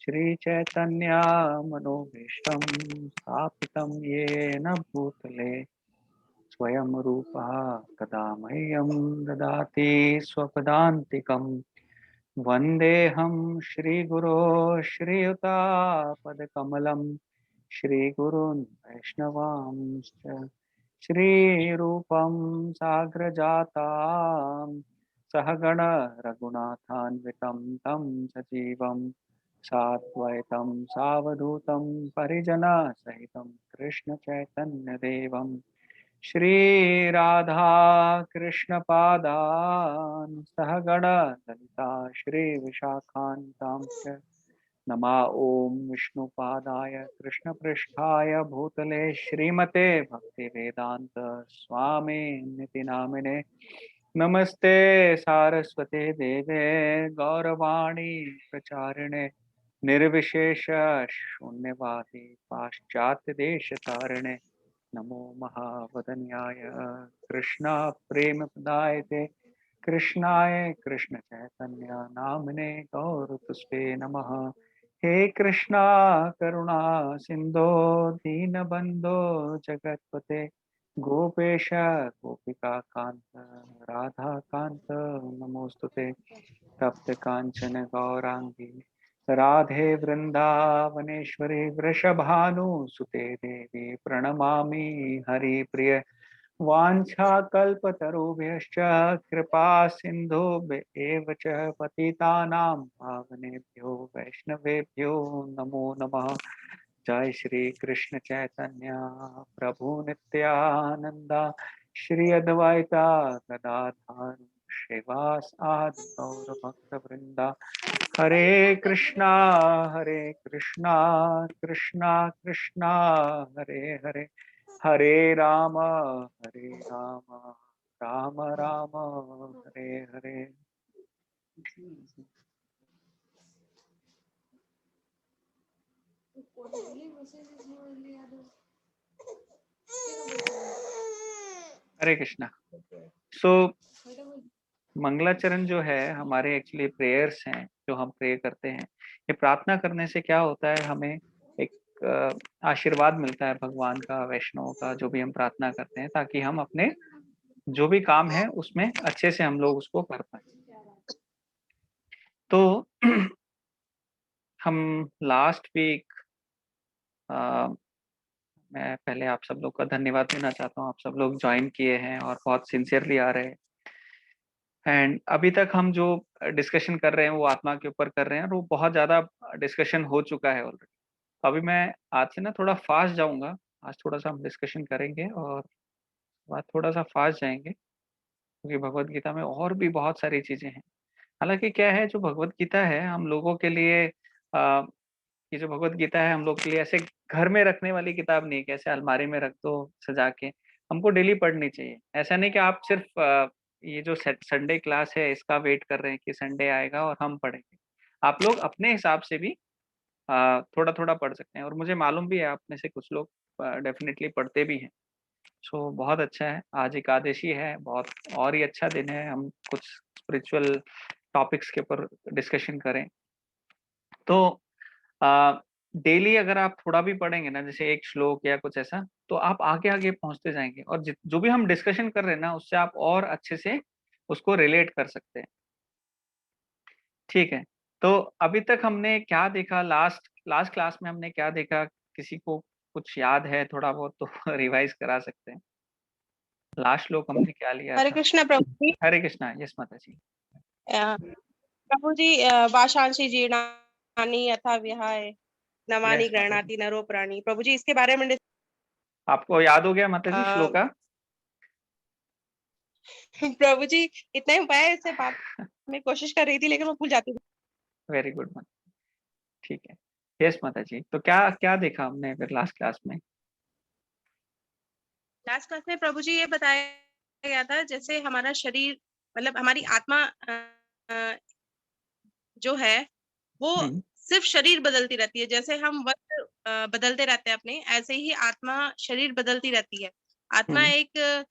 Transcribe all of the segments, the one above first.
श्रीचैतन्या मनोभीष्टं स्थापितं येन भूतले स्वयं रूपः कदा मह्यं ददाति स्वपदान्तिकम्। वन्देऽहं श्रीगुरो श्रीयुतापदकमलं श्रीगुरून् वैष्णवांश्च श्रीरूपं साग्रजातां सहगण रघुनाथान्वितं तं सजीवं साद्वैतं सावधूतं परिजनसहितं कृष्णचैतन्यदेवं श्रीराधा कृष्णपादान् सहगण ललिता श्रीविशाखान्तांश्च नमा ओम विष्णुपादाय कृष्णपृष्ठाय भूतले श्रीमते भक्तिवेदांत स्वामी निति नामिने नमस्ते सारस्वते देवे गौरवाणी प्रचारिणे निर्विशेष शून्यवादी पाश्चात्य देश तारिणे नमो महावदन्याय कृष्णा प्रेम प्रदायते कृष्णाय कृष्ण चैतन्य नामने गौरतुष्टे नमः। हे कृष्णा करुणा सिंधो दीनबंधो जगतपते गोपेश गोपिका कांत राधा कांत नमोस्तुते तप्त कांचन गौरांगी राधे वृंदावनेश्वरी वृषभानुसुते देवी प्रणमामि हरिप्रिय वाञ्छाकल्पतरुभ्यश्च कृपा सिन्धुभ्येव च पतितानां पावनेभ्यो वैष्णवेभ्यो नमो नमः। जय श्री कृष्ण चैतन्य प्रभु नित्यानंद श्री अद्वैता गदाधर श्रीवास आदि गौर भक्त वृंदा हरे कृष्णा कृष्णा कृष्णा हरे हरे हरे राम राम राम हरे हरे। हरे कृष्णा। सो मंगलाचरण जो है हमारे एक्चुअली प्रेयर्स हैं जो हम प्रे करते हैं। ये प्रार्थना करने से क्या होता है, हमें एक आशीर्वाद मिलता है भगवान का, वैष्णव का, जो भी हम प्रार्थना करते हैं, ताकि हम अपने जो भी काम है उसमें अच्छे से हम लोग उसको कर पाए। तो हम लास्ट वीक मैं पहले आप सब लोग का धन्यवाद देना चाहता हूँ। आप सब लोग ज्वाइन किए हैं और बहुत सिंसियरली आ रहे हैं। एंड अभी तक हम जो डिस्कशन कर रहे हैं वो आत्मा के ऊपर कर रहे हैं और वो बहुत ज़्यादा डिस्कशन हो चुका है ऑलरेडी। अभी मैं आज से ना थोड़ा फास्ट जाऊंगा। आज थोड़ा सा हम डिस्कशन करेंगे और बाद थोड़ा सा फास्ट जाएंगे, क्योंकि भगवत गीता में और भी बहुत सारी चीज़ें हैं। हालांकि क्या है, जो भगवत गीता है हम लोगों के लिए ये जो भगवत गीता है हम लोग के लिए ऐसे घर में रखने वाली किताब नहीं है कि ऐसे अलमारी में रख दो सजा के। हमको डेली पढ़नी चाहिए। ऐसा नहीं कि आप सिर्फ ये जो संडे क्लास है इसका वेट कर रहे हैं कि संडे आएगा और हम पढ़ेंगे। आप लोग अपने हिसाब से भी थोड़ा थोड़ा पढ़ सकते हैं, और मुझे मालूम भी है आप में से कुछ लोग डेफिनेटली पढ़ते भी हैं। सो बहुत अच्छा है। आज एकादशी है, बहुत और ही अच्छा दिन है। हम कुछ स्पिरिचुअल टॉपिक्स के ऊपर डिस्कशन करें। तो डेली अगर आप थोड़ा भी पढ़ेंगे ना, जैसे एक श्लोक या कुछ ऐसा, तो आप आगे आगे पहुंचते जाएंगे और जो भी हम डिस्कशन कर रहे हैं ना उससे आप और अच्छे से उसको रिलेट कर सकते हैं। ठीक है। तो अभी तक हमने क्या देखा, लास्ट लास्ट क्लास में हमने क्या देखा? किसी को कुछ याद है थोड़ा बहुत तो रिवाइज करा सकते हैं। लास्ट श्लोक हमने क्या लिया हरे था? कृष्णा प्रभु जी। हरे कृष्णा। यस माता जी। प्रभु जी, वाशांसी जीर्णानि यथा विहाय नवानि यस माता जी। गृह्णाति नरो प्राणी। प्रभु जी, इसके बारे में आपको याद हो गया माता जी अ, श्लोका? प्रभु जी, इतना ही उपाय है, इससे बात मैं कोशिश कर रही थी लेकिन मैं भूल जाती हूँ। वेरी गुड माता। ठीक है। यस माता जी। तो क्या क्या देखा हमने फिर लास्ट क्लास में? लास्ट क्लास में प्रभु जी ये बताया गया था, जैसे हमारा शरीर मतलब हमारी आत्मा अ, जो है वो हम्म सिर्फ शरीर बदलती रहती है। जैसे हम वस्त्र बदलते रहते हैं अपने, ऐसे ही आत्मा शरीर बदलती रहती है। आत्मा हम्म एक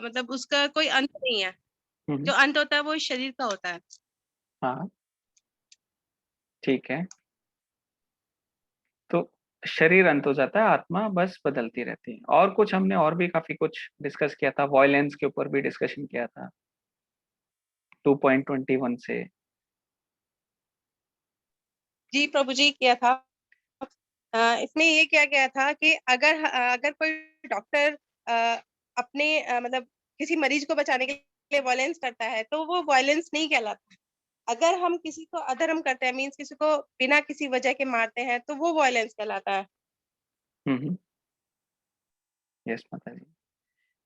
मतलब उसका कोई अंत नहीं है। हम्म। जो अंत होता है वो इस शरीर का होता है। हाँ ठीक है। शरीर अंत हो जाता है, आत्मा बस बदलती रहती है। और कुछ हमने और भी काफी कुछ डिस्कस किया था, वॉयलेंस के ऊपर भी डिस्कशन किया था 2.21 से। जी प्रभु जी किया था। इसमें ये किया गया था कि अगर कोई डॉक्टर अपने मतलब किसी मरीज को बचाने के लिए वायलेंस करता है तो वो वायलेंस नहीं कहलाता। अगर हम किसी को अधर्म करते हैं, मीन्स किसी को बिना किसी वजह के मारते हैं, तो वो वायलेंस कहलाता है। हम्म। यस माता जी।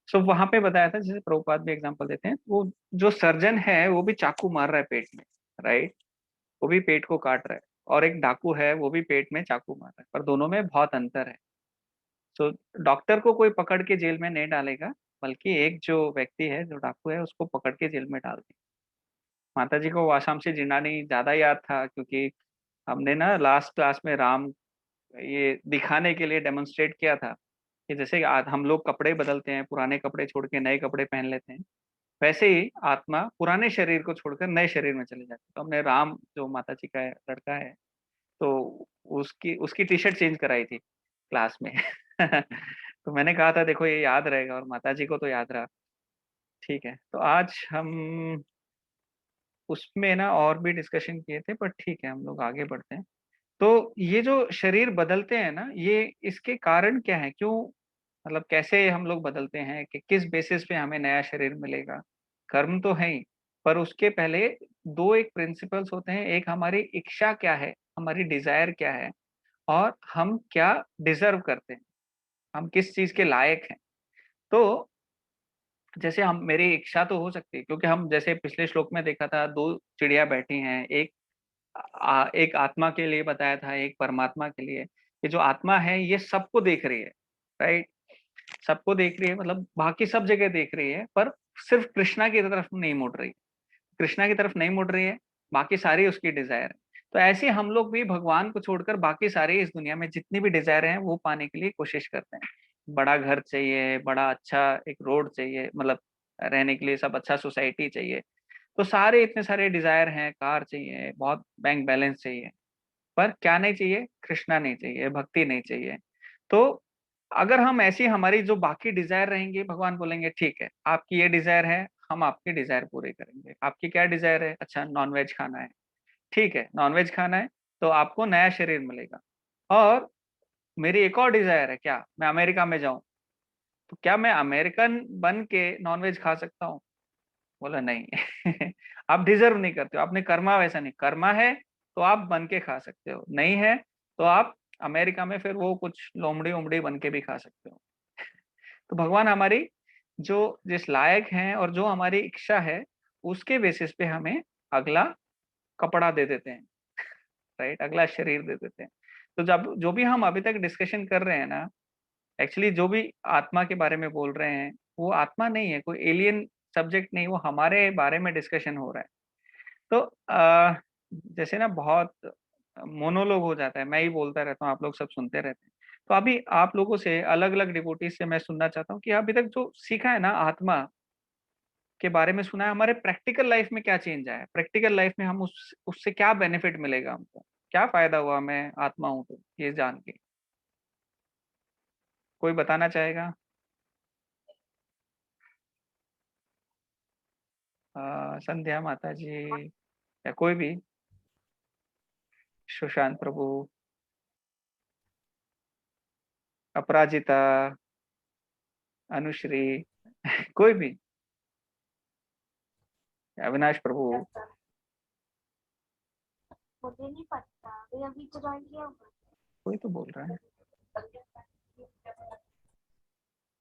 सो वहां पे बताया था, जैसे प्रभुपाद भी एग्जांपल देते हैं, वो जो सर्जन है वो भी चाकू मार रहा है पेट में, राइट, वो भी पेट को काट रहा है, और एक डाकू है वो भी पेट में चाकू मार रहा है, पर दोनों में बहुत अंतर है। सो डॉक्टर को कोई पकड़ के जेल में नहीं डालेगा, बल्कि एक जो व्यक्ति है, जो डाकू है, उसको पकड़ के जेल में डाल देगा। माता जी को वाशाम से जिंडानी ज्यादा याद था, क्योंकि हमने ना लास्ट क्लास में राम ये दिखाने के लिए डेमोन्स्ट्रेट किया था कि जैसे आज हम लोग कपड़े बदलते हैं, पुराने कपड़े छोड़ के नए कपड़े पहन लेते हैं, वैसे ही आत्मा पुराने शरीर को छोड़कर नए शरीर में चले जाती है। तो हमने राम, जो माता जी का लड़का है, तो उसकी उसकी टी शर्ट चेंज कराई थी क्लास में। तो मैंने कहा था देखो ये याद रहेगा, और माता जी को तो याद रहा। ठीक है, तो आज हम उसमें ना और भी डिस्कशन किए थे, पर ठीक है हम लोग आगे बढ़ते हैं। तो ये जो शरीर बदलते हैं ना, ये इसके कारण क्या है, क्यों, मतलब कैसे हम लोग बदलते हैं, कि किस बेसिस पे हमें नया शरीर मिलेगा। कर्म तो है ही, पर उसके पहले दो एक प्रिंसिपल्स होते हैं, एक हमारी इच्छा क्या है, हमारी डिजायर क्या है, और हम क्या डिजर्व करते हैं, हम किस चीज के लायक हैं। तो जैसे हम, मेरी इच्छा तो हो सकती है, क्योंकि हम जैसे पिछले श्लोक में देखा था, दो चिड़िया बैठी हैं, एक आत्मा के लिए बताया था, एक परमात्मा के लिए। ये जो आत्मा है ये सबको देख रही है, राइट, सबको देख रही है, मतलब बाकी सब जगह देख रही है, पर सिर्फ कृष्णा की तरफ नहीं मुड़ रही, कृष्णा की तरफ नहीं मुड़ रही है, बाकी सारी उसकी डिजायर है। तो ऐसे हम लोग भी भगवान को छोड़कर बाकी सारे इस दुनिया में जितनी भी डिजायर हैं वो पाने के लिए कोशिश करते हैं। बड़ा घर चाहिए, बड़ा अच्छा एक रोड चाहिए, मतलब रहने के लिए सब अच्छा सोसाइटी चाहिए, तो सारे इतने सारे डिजायर हैं, कार चाहिए, बहुत बैंक बैलेंस चाहिए, पर क्या नहीं चाहिए, कृष्णा नहीं चाहिए, भक्ति नहीं चाहिए। तो अगर हम ऐसी हमारी जो बाकी डिजायर रहेंगे, भगवान बोलेंगे ठीक है आपकी ये डिजायर है, हम आपकी डिजायर पूरे करेंगे। आपकी क्या डिजायर है, अच्छा नॉनवेज खाना है, ठीक है नॉनवेज खाना है, तो आपको नया शरीर मिलेगा। और मेरी एक और डिजायर है, क्या मैं अमेरिका में जाऊं, तो क्या मैं अमेरिकन बन के नॉनवेज खा सकता हूँ? बोला नहीं। आप डिजर्व नहीं करते हो, आपने कर्मा वैसा नहीं, कर्मा है तो आप बन के खा सकते हो, नहीं है तो आप अमेरिका में फिर वो कुछ लोमड़ी उमड़ी बन के भी खा सकते हो। तो भगवान हमारी जो जिस लायक हैं और जो हमारी इच्छा है, उसके बेसिस पे हमें अगला कपड़ा दे देते हैं, राइट, अगला शरीर दे देते हैं। तो जब जो भी हम अभी तक डिस्कशन कर रहे हैं ना, एक्चुअली जो भी आत्मा के बारे में बोल रहे हैं, वो आत्मा नहीं है, कोई एलियन सब्जेक्ट नहीं, वो हमारे बारे में डिस्कशन हो रहा है। तो जैसे ना बहुत मोनोलॉग हो जाता है, मैं ही बोलता रहता हूँ, आप लोग सब सुनते रहते हैं। तो अभी आप लोगों से, अलग अलग डिवोटीज से मैं सुनना चाहता हूँ कि अभी तक जो सीखा है ना आत्मा के बारे में, सुना है, हमारे प्रैक्टिकल लाइफ में क्या चेंज आया है, प्रैक्टिकल लाइफ में हम उससे क्या बेनिफिट मिलेगा, हमको क्या फायदा हुआ, मैं आत्मा हूँ तो ये जान के, कोई बताना चाहेगा? संध्या माता जी, या कोई भी, सुशांत प्रभु, अपराजिता, अनुश्री, कोई भी, अविनाश प्रभु, मुझे नहीं पता, अभी अभी तो ज्वाइन किया हुआ कोई तो बोल रहा है।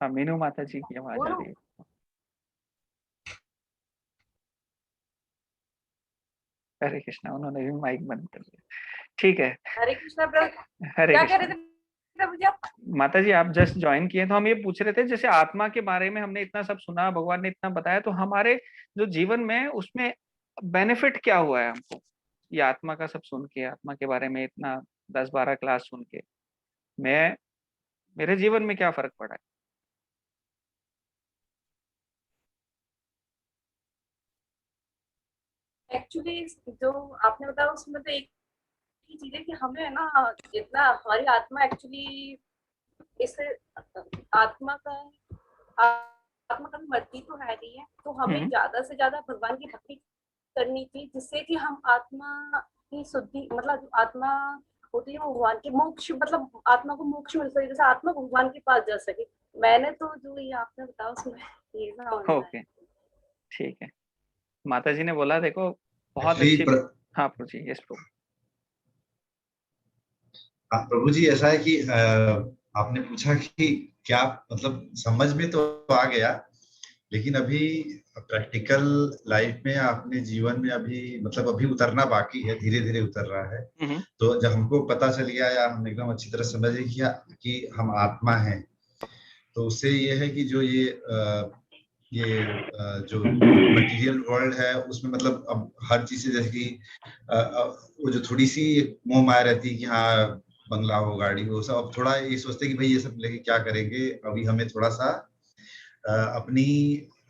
हाँ, मीनू माता जी की आवाज आ बोलो। रही है। हरे कृष्णा, उन्होंने भी माइक बंद कर दिया। ठीक है। हरे कृष्णा प्रभु, हरे क्या कह रहे कृष्णा। थे प्रभु जी आप? माता जी आप जस्ट ज्वाइन किए, तो हम ये पूछ रहे थे, जैसे आत्मा के बारे में हमने इतना सब सुना, भगवान ने इतना बताया, तो हमारे जो जीवन में उसमें बेनिफिट क्या हुआ है हमको, ये आत्मा का सब सुन के, आत्मा के बारे में इतना 10-12 क्लास सुन के, मैं, मेरे जीवन में क्या फर्क पड़ा है? एक्चुअली जो आपने बताया उसमें तो एक ही चीज है कि हमें ना जितना हमारी आत्मा एक्चुअली इस आत्मा का आत्मा कभी मरती तो है नहीं है, तो हमें ज्यादा से ज्यादा भगवान की भक्ति करनी चाहिए, जिससे कि हम आत्मा की शुद्धि, मतलब जो आत्मा होती है वो भगवान के मोक्ष, मतलब आत्मा को मोक्ष मिल सके, जैसे आत्मा भगवान के पास जा सके। मैंने तो जो ये आपने बताया उसमें ये ना होना है। ओके, ठीक है। माता जी ने बोला देखो बहुत एक्चुअली अच्छी। हाँ प्रभु जी, यस प्रभु। प्रभु जी ऐसा है कि आपने पूछा कि क्या मतलब समझ में तो आ गया, लेकिन अभी प्रैक्टिकल लाइफ में अपने जीवन में अभी मतलब अभी उतरना बाकी है, धीरे धीरे उतर रहा है। तो जब हमको पता चल गया या हम एकदम अच्छी तरह समझ गए कि हम आत्मा हैं, तो उससे ये है कि जो जो मटेरियल वर्ल्ड है उसमें मतलब अब हर चीज से जैसे कि वो जो थोड़ी सी मोह माया रहती है कि हाँ बंगला हो, गाड़ी हो, सब अब थोड़ा ये सोचते हैं कि भाई ये सब लेके क्या करेंगे, अभी हमें थोड़ा सा अपनी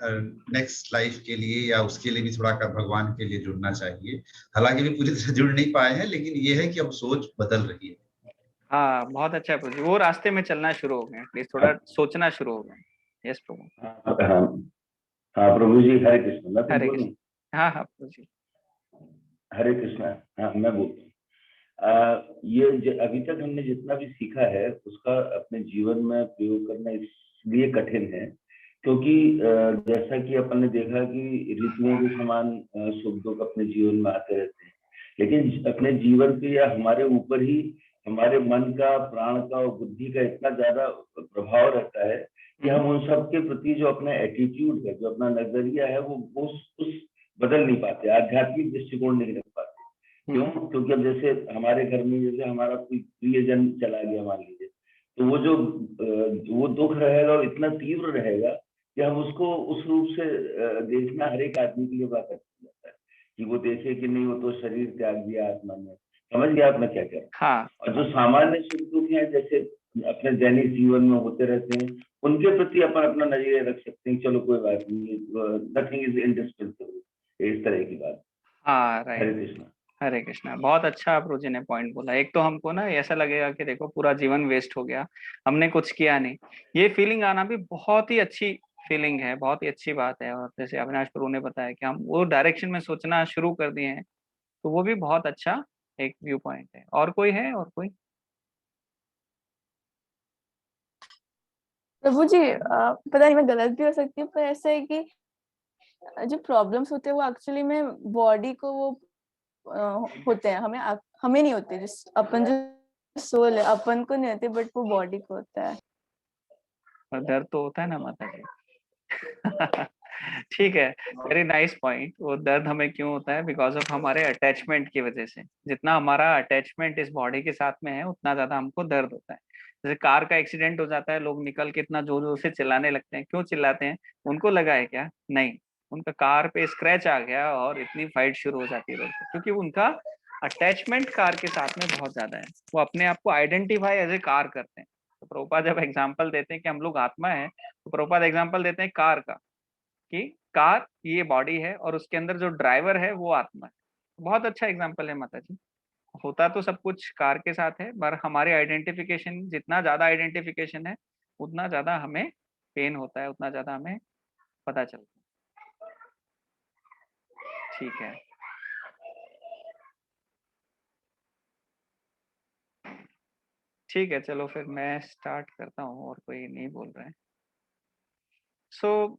नेक्स्ट लाइफ के लिए या उसके लिए भी थोड़ा भगवान के लिए जुड़ना चाहिए। हालांकि भी पूरी तरह जुड़ नहीं पाए हैं, लेकिन ये है कि अब सोच बदल रही है। हाँ बहुत अच्छा है प्रभु जी, वो रास्ते में चलना शुरू हो गए, प्लीज थोड़ा सोचना शुरू हो गए। यस प्रभु। हाँ प्रभु जी, हरे कृष्ण। मैं कुछ हरे बोलूं? कृष्ण। हाँ हाँ प्रभु जी। हरे कृष्ण। हाँ मैं बोलता हूँ। ये अभी तक हमने जितना भी सीखा है उसका अपने जीवन में प्रयोग करना इसलिए कठिन है क्योंकि जैसा कि अपन ने देखा कि ऋतुओं के समान सुख दुख अपने जीवन में आते रहते हैं, लेकिन अपने जीवन पे या हमारे ऊपर ही हमारे मन का, प्राण का और बुद्धि का इतना ज्यादा प्रभाव रहता है कि हम उन सब के प्रति जो अपना एटीट्यूड है, जो अपना नजरिया है, वो उस बदल नहीं पाते, आध्यात्मिक दृष्टिकोण नहीं रख पाते। क्यों? क्योंकि अब जैसे हमारे घर में जैसे हमारा कोई प्रियजन चला गया मान लीजिए, तो वो दुख रहेगा और इतना तीव्र रहेगा कि हम उसको उस रूप से देखना हर एक आदमी के लिए बात जाता है कि वो देखे कि नहीं, वो तो शरीर त्याग दिया आत्मा ने। समझ गया आप मैं क्या कह रहा हूँ? हाँ। और जो सामान्य सुख दुख है जैसे अपने दैनिक जीवन में होते रहते हैं, उनके प्रति अपन अपना नजरिया रख सकते हैं, चलो कोई बात नहीं, नथिंग इज इंडिस्पेंसेबल, इस तरह की बात। हाँ राइट। हरे कृष्ण। हरे कृष्णा। बहुत अच्छा प्रभु जी ने पॉइंट बोला। एक तो हमको ना ऐसा लगेगा कि देखो पूरा जीवन वेस्ट हो गया, हमने कुछ किया नहीं, ये फीलिंग आना भी बहुत ही अच्छी फीलिंग है, बहुत ही अच्छी बात है। और जैसे अविनाश प्रभु ने बताया कि हम वो डायरेक्शन में सोचना शुरू कर दिए हैं, तो वो भी बहुत अच्छा एक व्यू पॉइंट है। और कोई है? और कोई? प्रभु जी पता नहीं मैं गलत भी हो सकती हूँ, पर ऐसा है कि जो प्रॉब्लम्स होते हैं वो एक्चुअली में बॉडी को वो होते हैं, हमें नहीं होते। जिस अपन जो सोल है अपन को नहीं होते, बट वो बॉडी को होता है। और दर्द तो होता है ना माता जी। ठीक है, वेरी नाइस पॉइंट। वो दर्द हमें क्यों होता है? बिकॉज ऑफ हमारे अटैचमेंट की वजह से। जितना हमारा अटैचमेंट इस बॉडी के साथ में है उतना ज्यादा हमको दर्द होता है। जैसे कार का एक्सीडेंट हो जाता है, लोग निकल के इतना जोर जोर से चिल्लाने लगते हैं। क्यों चिल्लाते हैं? उनको लगा है क्या? नहीं, उनका कार पे स्क्रैच आ गया और इतनी फाइट शुरू हो जाती है रोड पे, क्योंकि उनका अटैचमेंट कार के साथ में बहुत ज्यादा है। वो अपने आप को आइडेंटिफाई एज ए कार करते हैं। तो प्रभुपाद जब एग्जाम्पल देते हैं कि हम लोग आत्मा है, तो प्रभुपाद एग्जाम्पल देते हैं कार का, कि कार ये बॉडी है और उसके अंदर जो ड्राइवर है वो आत्मा है। बहुत अच्छा एग्जाम्पल है माता जी। होता तो सब कुछ कार के साथ है, पर हमारे आइडेंटिफिकेशन, जितना ज्यादा आइडेंटिफिकेशन है उतना ज्यादा हमें पेन होता है, उतना ज्यादा हमें पता चलता है। ठीक है, ठीक है, चलो फिर मैं स्टार्ट करता हूँ, और कोई नहीं बोल रहे हैं। सो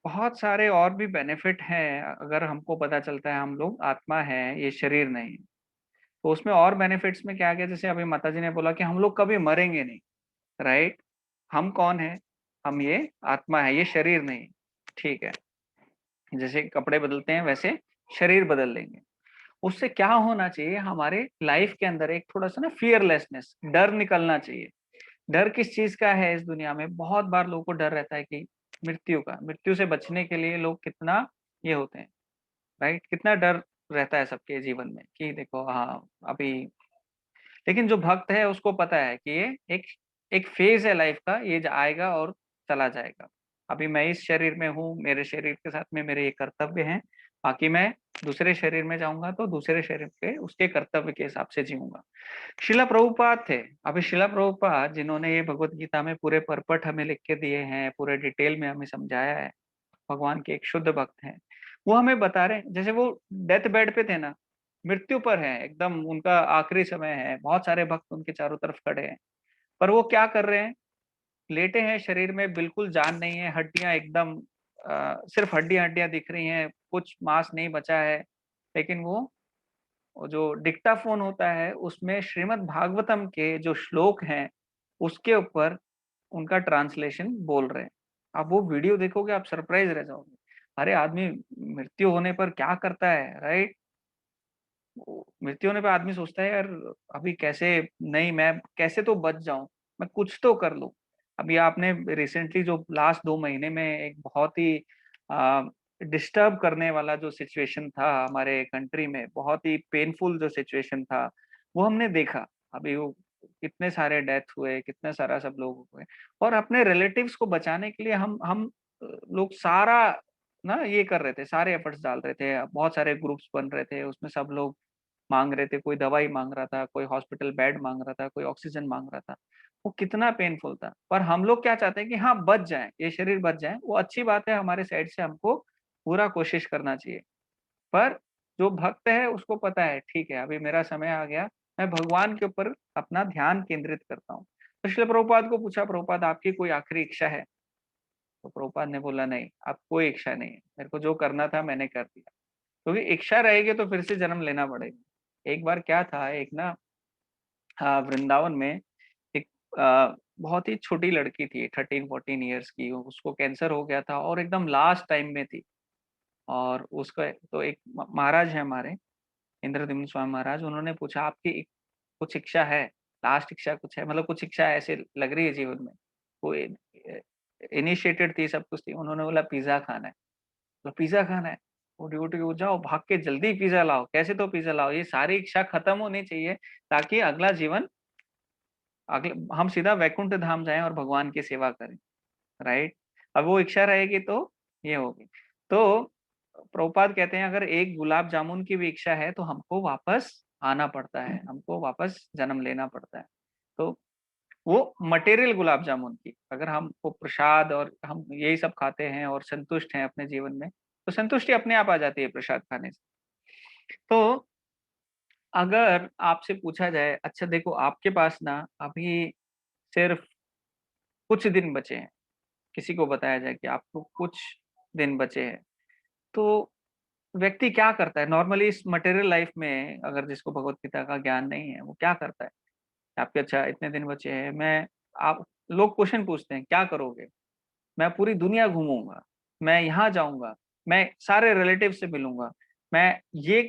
बहुत सारे और भी बेनिफिट हैं अगर हमको पता चलता है हम लोग आत्मा है, ये शरीर नहीं। तो उसमें और बेनिफिट्स में क्या क्या, जैसे अभी माता जी ने बोला कि हम लोग कभी मरेंगे नहीं, राइट? हम कौन है? हम ये आत्मा है, ये शरीर नहीं। ठीक है, जैसे कपड़े बदलते हैं वैसे शरीर बदल लेंगे। उससे क्या होना चाहिए? हमारे लाइफ के अंदर एक थोड़ा सा ना फियरलेसनेस, डर निकलना चाहिए। डर किस चीज का है? इस दुनिया में बहुत बार लोगों को डर रहता है कि मृत्यु का। मृत्यु से बचने के लिए लोग कितना ये होते हैं, राइट? कितना डर रहता है सबके जीवन में कि देखो हाँ अभी। लेकिन जो भक्त है उसको पता है कि ये एक एक फेज है लाइफ का, ये आएगा और चला जाएगा। अभी मैं इस शरीर में हूँ, मेरे शरीर के साथ में मेरे ये कर्तव्य हैं, बाकी मैं दूसरे शरीर में जाऊंगा तो दूसरे शरीर के उसके कर्तव्य के हिसाब से जीऊंगा। शिला प्रभुपाद थे। अभी शिला प्रभुपाद जिन्होंने ये भगवत गीता में पूरे परपट हमें लिख के दिए हैं, पूरे डिटेल में हमें समझाया है, भगवान के एक शुद्ध भक्त हैं, वो हमें बता रहे हैं। जैसे वो डेथ बेड पे थे ना, मृत्यु पर है, एकदम उनका आखिरी समय है, बहुत सारे भक्त उनके चारों तरफ खड़े हैं, पर वो क्या कर रहे हैं? लेटे हैं, शरीर में बिल्कुल जान नहीं है, हड्डियां एकदम सिर्फ हड्डियां हड्डियां दिख रही हैं, कुछ मांस नहीं बचा है, लेकिन वो जो डिक्टाफोन होता है उसमें श्रीमद् भागवतम के जो श्लोक हैं उसके ऊपर उनका ट्रांसलेशन बोल रहे हैं। आप वो वीडियो देखोगे, आप सरप्राइज रह जाओगे। अरे आदमी मृत्यु होने पर क्या करता है, राइट? मृत्यु होने पर आदमी सोचता है यार अभी कैसे, नहीं मैं कैसे तो बच जाऊं, मैं कुछ तो कर लूं। अभी आपने रिसेंटली जो लास्ट 2 महीने में एक बहुत ही डिस्टर्ब करने वाला जो सिचुएशन था हमारे कंट्री में, बहुत ही पेनफुल जो सिचुएशन था, वो हमने देखा। अभी वो कितने सारे डेथ हुए, कितने सारा सब लोग हुए, और अपने रिलेटिव्स को बचाने के लिए हम लोग सारा ना ये कर रहे थे, सारे एफर्ट्स डाल रहे थे, बहुत सारे ग्रुप्स बन रहे थे, उसमें सब लोग मांग रहे थे, कोई दवाई मांग रहा था, कोई हॉस्पिटल बेड मांग रहा था, कोई ऑक्सीजन मांग रहा था। वो कितना पेनफुल था, पर हम लोग क्या चाहते हैं कि हाँ बच जाए, ये शरीर बच जाए, वो अच्छी बात है, हमारे साइड से हमको पूरा कोशिश करना चाहिए। पर जो भक्त है उसको पता है ठीक है अभी मेरा समय आ गया, मैं भगवान के ऊपर अपना ध्यान केंद्रित करता हूँ। तो श्रील प्रभुपाद को पूछा, प्रभुपाद आपकी कोई आखिरी इच्छा है? तो प्रभुपाद ने बोला नहीं, अब कोई इच्छा नहीं है, मेरे को जो करना था मैंने कर दिया। क्योंकि इच्छा रहेगी तो फिर से जन्म लेना पड़ेगा। एक बार क्या था, एक ना वृंदावन में एक बहुत ही छोटी लड़की थी, 13-14 ईयर्स की, उसको कैंसर हो गया था और एकदम लास्ट टाइम में थी। और उसका तो एक महाराज है हमारे, इंद्रद्युम्न स्वामी महाराज, उन्होंने पूछा आपकी कुछ इच्छा है, लास्ट इच्छा कुछ है, मतलब कुछ इच्छा ऐसे लग रही है जीवन में? वो इनिशिएटेड थी, सब कुछ थी। उन्होंने बोला पिज्जा खाना है। तो पिज्जा खाना है, उठी उठी वो जाओ भाग के जल्दी पिज्जा लाओ, कैसे तो पिज्जा लाओ, ये सारी इच्छा खत्म होनी चाहिए ताकि अगला जीवन, अगले हम सीधा वैकुंठ धाम जाएं और भगवान की सेवा करें, राइट? अब वो इच्छा रहेगी तो ये होगी। तो प्रभुपाद कहते हैं अगर एक गुलाब जामुन की भी इच्छा है तो हमको वापस आना पड़ता है, हमको वापस जन्म लेना पड़ता है। तो वो मटेरियल गुलाब जामुन की, अगर हमको प्रसाद और हम यही सब खाते हैं और संतुष्ट हैं अपने जीवन में, तो संतुष्टि अपने आप आ जाती है प्रसाद खाने से। तो अगर आपसे पूछा जाए, अच्छा देखो आपके पास ना अभी सिर्फ कुछ दिन बचे हैं, किसी को बताया जाए कि आपको कुछ दिन बचे हैं, तो व्यक्ति क्या करता है नॉर्मली इस मटेरियल लाइफ में? अगर जिसको भगवत गीता का ज्ञान नहीं है वो क्या करता है? आपके अच्छा इतने दिन बचे हैं, मैं आप लोग क्वेश्चन पूछते हैं क्या करोगे? मैं पूरी दुनिया घूमूंगा, मैं यहाँ जाऊंगा, मैं सारे रिलेटिव से मिलूंगा, मैं ये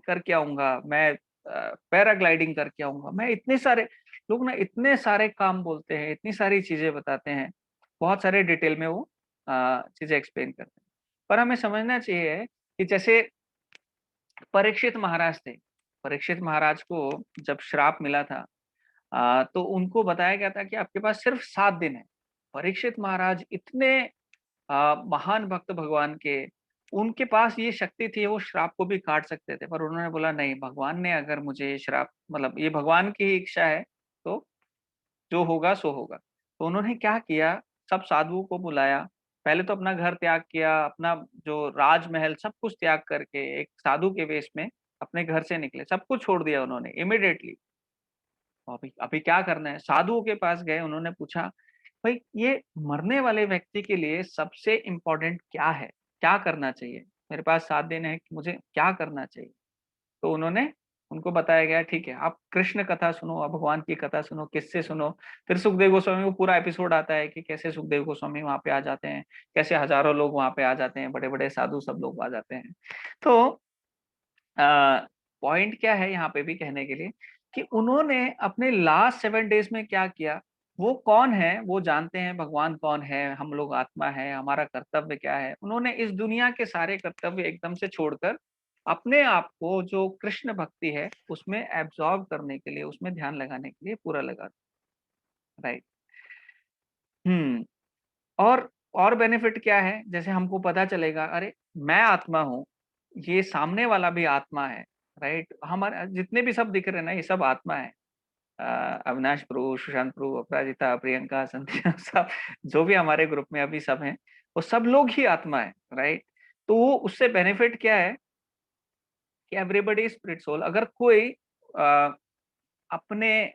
करके आऊंगा, मैं पैराग्लाइडिंग करके आऊंगा, मैं इतने सारे लोग ना इतने सारे काम बोलते हैं, इतनी सारी चीजें बताते हैं, बहुत सारे डिटेल में वो चीजें एक्सप्लेन करते हैं। पर हमें समझना चाहिए कि जैसे परीक्षित महाराज थे, परीक्षित महाराज को जब श्राप मिला था तो उनको बताया गया था कि आपके पास सिर्फ 7 दिन है। परीक्षित महाराज इतने महान भक्त भगवान के, उनके पास ये शक्ति थी, वो श्राप को भी काट सकते थे, पर उन्होंने बोला नहीं, भगवान ने अगर मुझे ये श्राप, मतलब ये भगवान की ही इच्छा है, तो जो होगा सो होगा। तो उन्होंने क्या किया, सब साधुओं को बुलाया, पहले तो अपना घर त्याग किया, अपना जो राजमहल सब कुछ त्याग करके एक साधु के वेश में अपने घर से निकले, सब कुछ छोड़ दिया उन्होंने इमिडिएटली। अभी अभी क्या करना है, साधुओं के पास गए, उन्होंने पूछा भाई ये मरने वाले व्यक्ति के लिए सबसे इम्पोर्टेंट क्या है, क्या करना चाहिए? मेरे पास 7 दिन है, मुझे क्या करना चाहिए? तो उन्होंने उनको बताया गया ठीक है आप कृष्ण कथा सुनो, आप भगवान की कथा सुनो, किससे सुनो। फिर सुखदेव गोस्वामी को पूरा एपिसोड आता है कि कैसे सुखदेव गोस्वामी वहां पे आ जाते हैं, कैसे हजारों लोग वहां पे आ जाते हैं, बड़े बड़े साधु सब लोग आ जाते हैं। तो पॉइंट क्या है यहाँ पे भी कहने के लिए कि उन्होंने अपने लास्ट 7 डेज में क्या किया, वो कौन है वो जानते हैं, भगवान कौन है, हम लोग आत्मा है, हमारा कर्तव्य क्या है। उन्होंने इस दुनिया के सारे कर्तव्य एकदम से छोड़कर अपने आप को जो कृष्ण भक्ति है उसमें एब्जॉर्ब करने के लिए, उसमें ध्यान लगाने के लिए पूरा लगा। राइट। हम्म। और बेनिफिट क्या है, जैसे हमको पता चलेगा अरे मैं आत्मा हूँ, ये सामने वाला भी आत्मा है, राइट? हमारे जितने भी सब दिख रहे हैं ना, ये सब आत्मा है। अविनाश प्रभु, सुशांत प्रभु, अपराजिता, प्रियंका, संध्या, सब जो भी हमारे ग्रुप में अभी सब हैं, वो सब लोग ही आत्मा है, राइट? तो वो उससे बेनिफिट क्या है कि एवरीबॉडी स्पिरिट सोल। अगर कोई अपने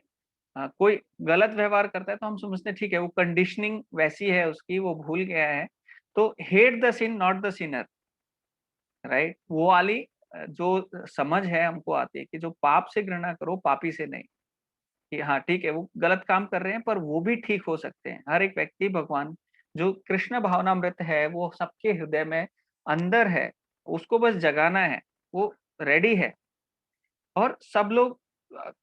कोई गलत व्यवहार करता है तो हम समझते हैं ठीक है, वो कंडीशनिंग वैसी है उसकी, वो भूल गया है। तो hate the sin not the sinner, right? वो वाली जो समझ है हमको आती है कि जो पाप से घृणा करो, पापी से नहीं। कि हाँ ठीक है, वो गलत काम कर रहे हैं पर वो भी ठीक हो सकते हैं। हर एक व्यक्ति भगवान जो कृष्ण भावनामृत है वो सबके हृदय में अंदर है, उसको बस जगाना है, वो रेडी है। और सब लोग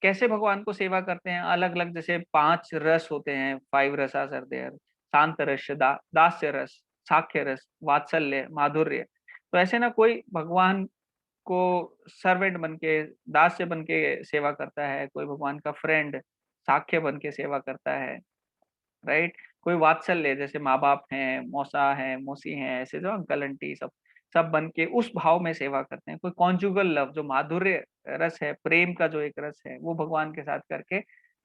कैसे भगवान को सेवा करते हैं अलग अलग, जैसे 5 रस होते हैं, 5 रसास आर देयर, शांत रस, दास्य रस, साख्य रस, वात्सल्य, माधुर्य। तो ऐसे ना कोई भगवान को सर्वेंट बन के, दास्य बन के सेवा करता है, कोई भगवान का फ्रेंड साख्य बन के सेवा करता है, राइट? कोई वात्सल्य, जैसे माँ बाप हैं, मौसा है, मौसी हैं, ऐसे जो अंकल आंटी सब सब बन के उस भाव में सेवा करते हैं। कोई कॉन्जुगल लव, जो माधुर्य रस है, प्रेम का जो एक रस है, वो भगवान के साथ करके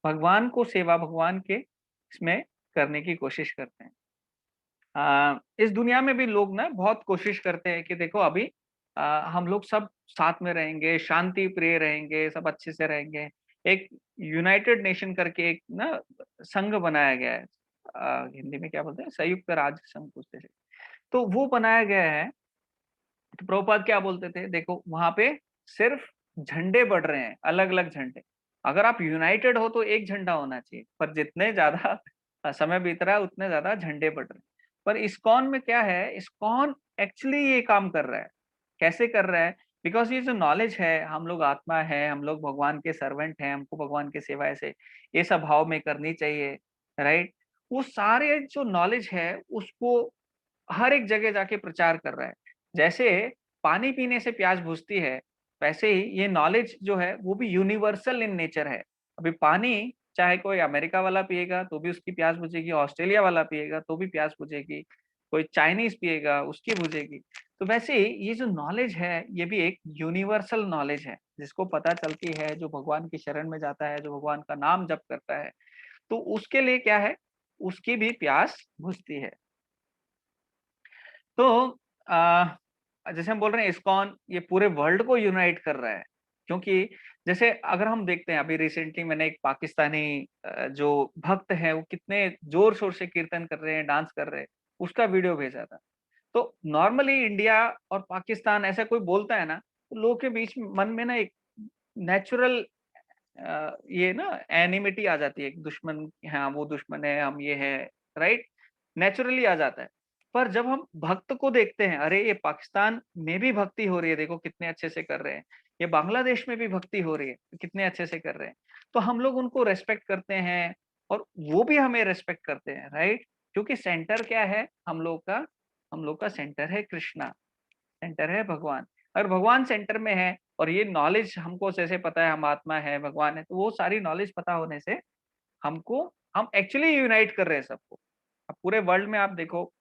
भगवान को सेवा, भगवान के इसमें करने की कोशिश करते हैं। इस दुनिया में भी लोग ना बहुत कोशिश करते हैं कि देखो अभी हम लोग सब साथ में रहेंगे, शांति प्रिय रहेंगे, सब अच्छे से रहेंगे। एक यूनाइटेड नेशन करके एक ना संघ बनाया गया है, हिंदी में क्या बोलते हैं, संयुक्त राज्य संघ कुछ ऐसे। तो वो बनाया गया है। तो प्रभुपाद क्या बोलते थे, देखो वहां पे सिर्फ झंडे बढ़ रहे हैं, अलग अलग झंडे। अगर आप यूनाइटेड हो तो एक झंडा होना चाहिए, पर जितने ज्यादा समय बीत रहा है उतने ज्यादा झंडे बढ़ रहे हैं। पर इस्कॉन में क्या है, इस्कॉन एक्चुअली ये काम कर रहा है। कैसे कर रहा है? बिकॉज ये जो नॉलेज है, हम लोग आत्मा है, हम लोग भगवान के सर्वेंट हैं, हमको भगवान की सेवा ऐसे ये सब भाव में करनी चाहिए, राइट? वो सारे जो नॉलेज है उसको हर एक जगह जाके प्रचार कर रहा है। जैसे पानी पीने से प्यास बुझती है, वैसे ही ये नॉलेज जो है वो भी यूनिवर्सल इन नेचर है। अभी पानी चाहे कोई अमेरिका वाला पिएगा तो भी उसकी प्यास बुझेगी, ऑस्ट्रेलिया वाला पिएगा तो भी प्यास बुझेगी, कोई चाइनीज पिएगा उसकी बुझेगी। तो वैसे ही ये जो नॉलेज है ये भी एक यूनिवर्सल नॉलेज है, जिसको पता चलती है, जो भगवान की शरण में जाता है, जो भगवान का नाम जप करता है, तो उसके लिए क्या है, उसकी भी प्यास बुझती है। तो जैसे हम बोल रहे हैं इस्कॉन ये पूरे वर्ल्ड को यूनाइट कर रहा है। क्योंकि जैसे अगर हम देखते हैं, अभी रिसेंटली मैंने एक पाकिस्तानी जो भक्त है वो कितने जोर शोर से कीर्तन कर रहे हैं, डांस कर रहे हैं, उसका वीडियो भेजा था। तो नॉर्मली इंडिया और पाकिस्तान ऐसा कोई बोलता है ना, तो लोगों के बीच में मन में ना एक नेचुरल ये ना एनिमिटी आ जाती है, दुश्मन, हाँ वो दुश्मन है, हम ये है, राइट? नेचुरली आ जाता है। पर जब हम भक्त को देखते हैं, अरे ये पाकिस्तान में भी भक्ति हो रही है, देखो कितने अच्छे से कर रहे हैं, ये बांग्लादेश में भी भक्ति हो रही है, कितने अच्छे से कर रहे हैं, तो हम लोग उनको रेस्पेक्ट करते हैं और वो भी हमें रेस्पेक्ट करते हैं, राइट? क्योंकि सेंटर क्या है हम लोग का सेंटर है कृष्णा, सेंटर है भगवान। अगर भगवान सेंटर में है और ये नॉलेज हमको जैसे पता है हम आत्मा है, भगवान है, तो वो सारी नॉलेज पता होने से हमको, हम एक्चुअली यूनाइट कर रहे हैं सबको। अब पूरे वर्ल्ड में आप देखो,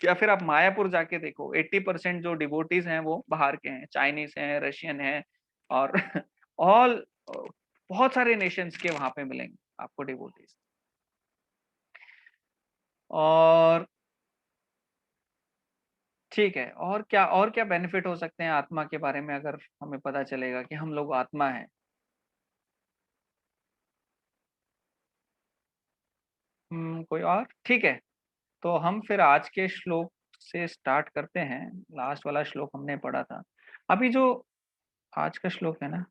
या फिर आप मायापुर जाके देखो, 80% जो डिवोटीज हैं वो बाहर के हैं, चाइनीज हैं, रशियन हैं, और ऑल बहुत सारे नेशंस के वहां पे मिलेंगे आपको डिवोटीज। और ठीक है, और क्या बेनिफिट हो सकते हैं आत्मा के बारे में, अगर हमें पता चलेगा कि हम लोग आत्मा है? कोई और? ठीक है, तो हम फिर आज के श्लोक से स्टार्ट करते हैं। लास्ट वाला श्लोक हमने पढ़ा था। अभी जो आज का श्लोक है ना,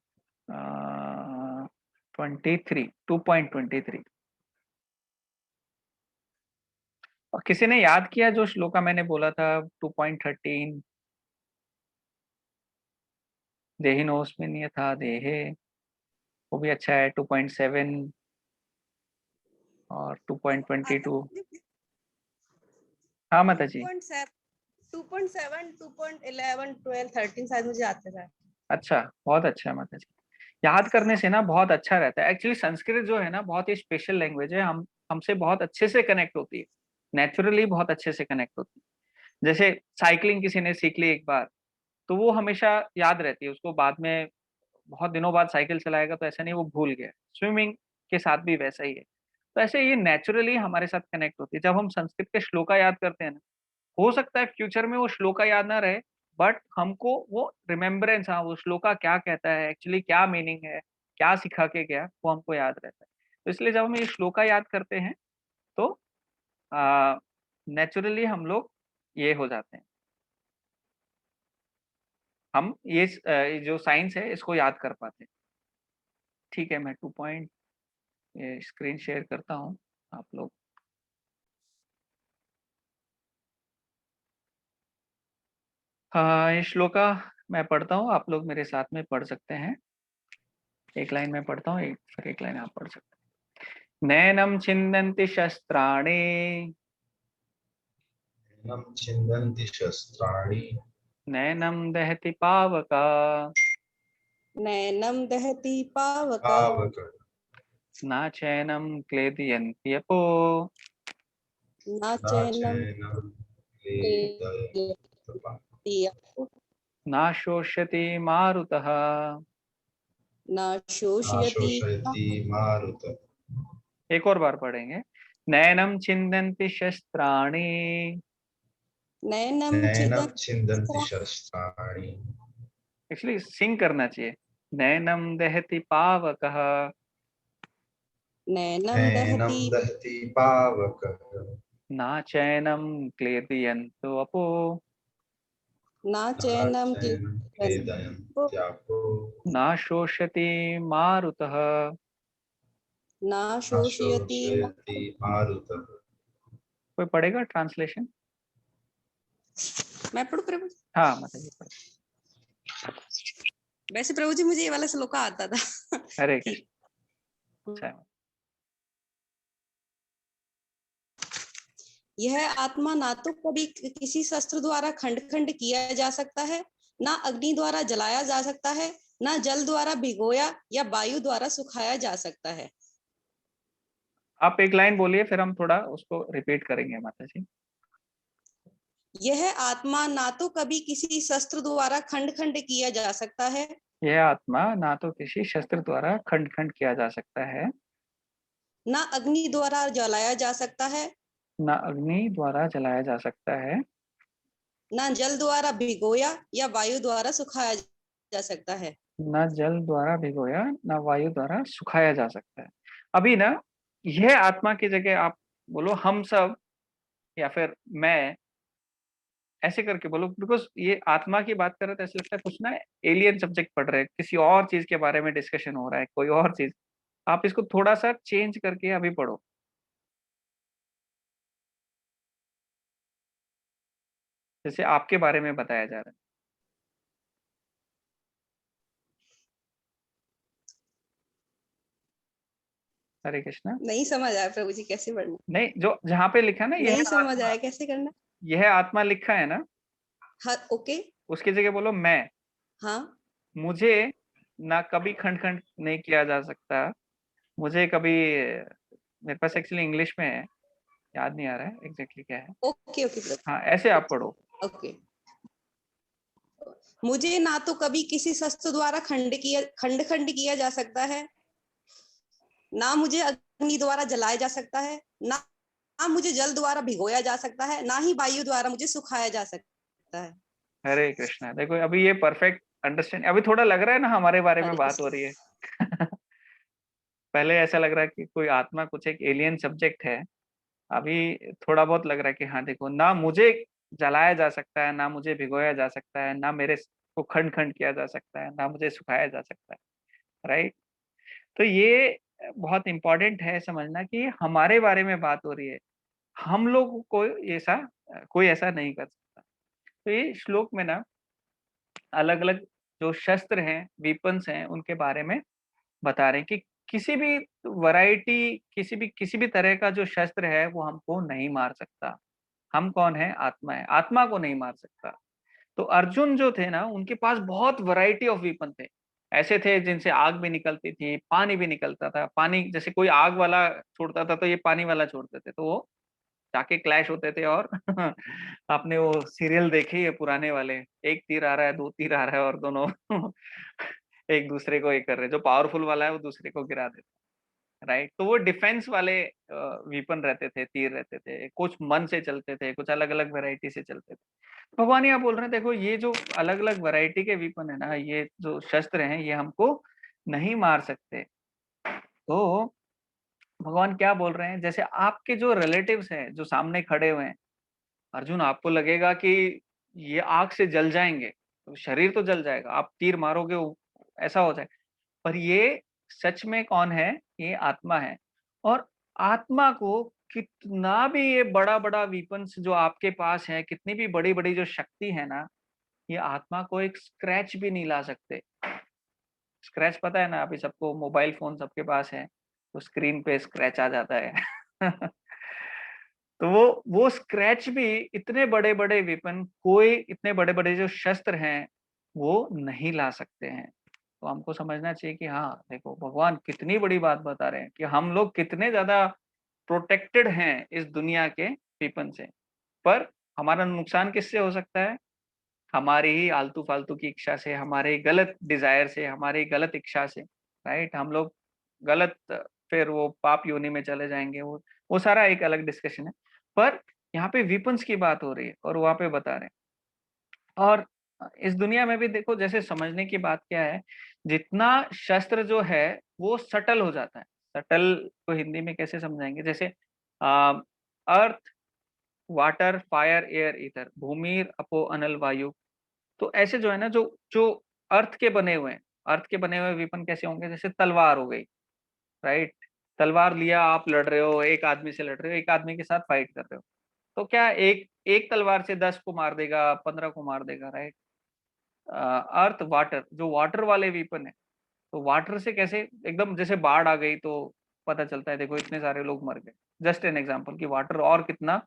2.23, और किसी ने याद किया जो श्लोका मैंने बोला था 2.13, देहिनोस्मिन् यथा देहे, वो भी अच्छा है। 2.7 और 2.22। हाँ माता जी। 2.7, 2.11, 12, 13 शायद मुझे आते हैं। अच्छा, बहुत अच्छा है माता जी। याद करने से ना बहुत अच्छा रहता है। एक्चुअली संस्कृत जो है ना बहुत ही स्पेशल लैंग्वेज है, हम हमसे बहुत अच्छे से कनेक्ट होती है, नेचुरली बहुत अच्छे से कनेक्ट होती है। जैसे साइकिलिंग किसी ने सीख ली एक बार, तो वो हमेशा याद रहती है उसको, बाद में बहुत दिनों बाद साइकिल चलाएगा तो ऐसा नहीं वो भूल गया। स्विमिंग के साथ भी वैसा ही है। तो ऐसे ये नेचुरली हमारे साथ कनेक्ट होती है। जब हम संस्कृत के श्लोका याद करते हैं ना, हो सकता है फ्यूचर में वो श्लोका याद ना रहे, बट हमको वो रिमेम्बरेंस, हाँ, वो श्लोका क्या कहता है, एक्चुअली क्या मीनिंग है, क्या सिखा के गया, वो हमको याद रहता है। तो इसलिए जब हम ये श्लोका याद करते हैं तो नेचुरली हम लोग ये हो जाते हैं, हम ये जो साइंस है इसको याद कर पाते हैं। ठीक है, मैं 2 पॉइंट ये स्क्रीन शेयर करता हूँ, आप लोग ये श्लोका मैं पढ़ता हूँ, आप लोग मेरे साथ में पढ़ सकते हैं। एक लाइन मैं पढ़ता हूँ, फिर एक लाइन आप पढ़ सकते हैं। नैनम छिन्दन्ति शस्त्राणि, नैनं छिन्दन्ति शस्त्राणि, नैनम दहति पावका, नैनम दहति पावक पावक, न चैनम क्लेदयन्ति अपो, न न चैनम चैनं क्लेदयन्ति, न शोष्यति मारुतः, न न शोषयति शोषयति मारुतः। एक और बार पढ़ेंगे। नैनम छिन्दन्ति शस्त्राणि, नैनम नैनं छिदन्ति छिन्दन्ति शस्त्राणि, एक्चुअली सिंग करना चाहिए। नैनम दहति पावकः, नैनम नैनं दहति दहति पावकः, न चैनम क्लेदयन्तो अपो, न न चैनम चैनं क्लेदयन्त्यापो, न शोष्यति मारुतः। न न शोषयति शोषयति मारुतः। कोई पढ़ेगा ट्रांसलेशन? मैं पढ़ूं प्रभु जी? हाँ, मतलब पढ़। वैसे प्रभु जी मुझे ये वाला श्लोका आता था। हरे ठीक। कृष्ण। अच्छा है। यह आत्मा ना तो कभी किसी शस्त्र द्वारा खंड खंड किया जा सकता है, ना अग्नि द्वारा जलाया जा सकता है, ना जल द्वारा भिगोया या वायु द्वारा सुखाया जा सकता है। आप एक लाइन बोलिए, फिर हम थोड़ा उसको रिपीट करेंगे माता जी। यह आत्मा ना तो कभी किसी शस्त्र द्वारा खंड खंड किया जा सकता है, यह आत्मा ना तो किसी शस्त्र द्वारा खंड खंड किया जा सकता है, ना अग्नि द्वारा जलाया जा सकता है, ना अग्नि द्वारा जलाया जा सकता है, ना जल द्वारा भिगोया या वायु द्वारा सुखाया जा सकता है। न जल द्वारा भिगोया, न वायु द्वारा सुखाया जा सकता है। अभी ना यह आत्मा की जगह आप बोलो हम सब, या फिर मैं, ऐसे करके बोलो, बिकॉज ये आत्मा की बात कर रहे थे, ऐसा लगता है कुछ ना एलियन सब्जेक्ट पढ़ रहे हैं, किसी और चीज के बारे में डिस्कशन हो रहा है, कोई और चीज। आप इसको थोड़ा सा चेंज करके अभी पढ़ो। जैसे आपके बारे में बताया जा रहा है। हरे कृष्णा। नहीं समझ आया प्रभु जी, कैसे पढ़ना? नहीं, जो जहाँ पे लिखा ना नहीं यह समझ आत्मा, आया, कैसे करना? यह आत्मा लिखा है ना, हाँ, ओके। उसकी जगह बोलो मैं। हाँ, मुझे ना कभी खंड खंड नहीं किया जा सकता, मुझे कभी, मेरे पास एक्चुअली इंग्लिश में है, याद नहीं आ रहा है एग्जैक्टली क्या है। ओके ओके प्रभु, हाँ, ऐसे आप पढ़ो। ओके। मुझे ना तो कभी किसी शस्त्र द्वारा खंड खंड किया जा सकता है, ना मुझे अग्नि द्वारा जलाया जा सकता है, ना मुझे जल द्वारा भिगोया जा सकता है, ना ही वायु द्वारा मुझे सुखाया जा सकता है। हरे कृष्णा। देखो अभी ये परफेक्ट अंडरस्टैंड, अभी थोड़ा लग रहा है ना हमारे बारे में हरे बात हो रही है। पहले ऐसा लग रहा है कि कोई आत्मा कुछ एक एलियन सब्जेक्ट है, अभी थोड़ा बहुत लग रहा है कि हाँ देखो, ना मुझे जलाया जा सकता है, ना मुझे भिगोया जा सकता है, ना मेरे को खंड खंड किया जा सकता है, ना मुझे सुखाया जा सकता है। राइट। तो ये बहुत इंपॉर्टेंट है समझना कि हमारे बारे में बात हो रही है, हम लोग को ऐसा कोई ऐसा नहीं कर सकता। तो ये श्लोक में ना अलग अलग जो शस्त्र हैं, वेपन्स हैं, उनके बारे में बता रहे हैं कि किसी भी वैरायटी, किसी भी तरह का जो शस्त्र है वो हमको नहीं मार सकता। हम कौन है? आत्मा है, आत्मा को नहीं मार सकता। तो अर्जुन जो थे ना, उनके पास बहुत वैरायटी ऑफ वेपन थे। ऐसे थे जिनसे आग भी निकलती थी, पानी भी निकलता था। पानी जैसे कोई आग वाला छोड़ता था तो ये पानी वाला छोड़ते थे, तो वो जाके क्लैश होते थे और आपने वो सीरियल देखे है पुराने वाले, एक तीर आ रहा है, 2 तीर आ रहा है और दोनों एक दूसरे को ये कर रहे हैं, जो पावरफुल वाला है वो दूसरे को गिरा देता है, राइट? तो वो डिफेंस वाले वेपन रहते थे, तीर रहते थे, कुछ मन से चलते थे, कुछ अलग-अलग वैरायटी से चलते थे। भगवान यहाँ बोल रहे हैं देखो ये जो अलग-अलग वैरायटी के वेपन है ना, ये जो शस्त्र हैं ये हमको नहीं मार सकते। तो भगवान क्या बोल रहे हैं, जैसे आपके जो रिलेटिव्स हैं, जो सामने खड़े हुए हैं, अर्जुन आपको लगेगा कि ये आग से जल जाएंगे, तो शरीर तो जल जाएगा, आप तीर मारोगे ऐसा हो जाए, पर ये सच में कौन है? ये आत्मा है। और आत्मा को कितना भी ये बड़ा-बड़ा वेपन्स जो आपके पास है, कितनी भी बड़ी-बड़ी जो शक्ति है ना, ये आत्मा को एक स्क्रैच भी नहीं ला सकते। स्क्रैच पता है ना अभी सबको, मोबाइल फ़ोन सबके पास है, तो स्क्रीन पे स्क्रैच आ जाता है। तो वो स्क्रैच भी इतने बड़े-बड़े वेपन, कोई इतने बड़े-बड़े जो शस्त्र हैं, वो नहीं ला सकते हैं। तो हमको समझना चाहिए कि हाँ, देखो भगवान कितनी बड़ी बात बता रहे हैं कि हम लोग कितने ज़्यादा प्रोटेक्टेड हैं इस दुनिया के वेपन से। पर हमारा नुकसान किससे हो सकता है? हमारी ही आलतू-फालतू की इच्छा से, हमारे गलत डिज़ायर से, हमारी गलत इच्छा से, राइट? हम लोग गलत फिर वो पाप योनि में चले जाएँगे, वो सारा एक अलग डिस्कशन है। पर यहाँ पे वेपन्स की बात हो रही है और वहाँ पे बता रहे हैं। और इस दुनिया में भी देखो जैसे समझने की बात क्या है, जितना शस्त्र जो है वो सटल हो जाता है। सटल को हिंदी में कैसे समझाएँगे? जैसे अर्थ, वाटर, फायर, एयर, ईथर, भूमिर, अपो, अनल, वायु। तो ऐसे जो है ना जो जो अर्थ के बने हुए हैं, अर्थ के बने हुए वेपन कैसे होंगे? जैसे तलवार हो गई, राइट? तलवार लिया, आप लड़ रहे हो, एक आदमी से लड़ रहे हो, एक आदमी के साथ फाइट कर रहे हो। तो क्या एक एक तलवार से 10 को मार देगा, 15 को मार देगा, राइट? अर्थ, वाटर, जो वाटर वाले वेपन है, तो वाटर से कैसे एकदम जैसे बाढ़ आ गई तो पता चलता है देखो इतने सारे लोग मर गए। जस्ट एन एग्जांपल कि वाटर और कितना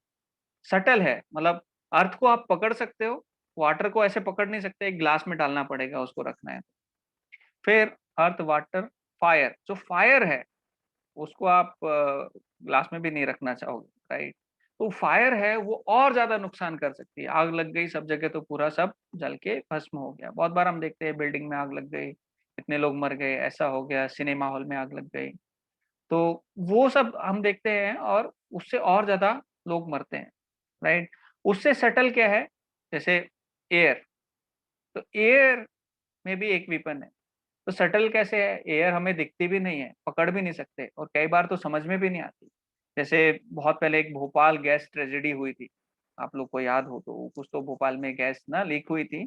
सटल है, मतलब अर्थ को आप पकड़ सकते हो, वाटर को ऐसे पकड़ नहीं सकते, एक ग्लास में डालना पड़ेगा उसको रखना है। फिर अर्थ, वाटर, फायर, जो फायर है उसको आप ग्लास में भी नहीं रखना चाहोगे, राइट? तो फायर है वो और ज़्यादा नुकसान कर सकती है। आग लग गई सब जगह तो पूरा सब जल के भस्म हो गया। बहुत बार हम देखते हैं बिल्डिंग में आग लग गई, इतने लोग मर गए, ऐसा हो गया, सिनेमा हॉल में आग लग गई। तो वो सब हम देखते हैं और उससे और ज़्यादा लोग मरते हैं, राइट? उससे सटल क्या है? जैसे एयर, तो एयर में भी एक वेपन है। तो सटल कैसे है? एयर हमें दिखती भी नहीं है, पकड़ भी नहीं सकते और कई बार तो समझ में भी नहीं आती। जैसे बहुत पहले एक भोपाल गैस ट्रेजेडी हुई थी, आप लोग को याद हो तो कुछ तो भोपाल में गैस ना लीक हुई थी।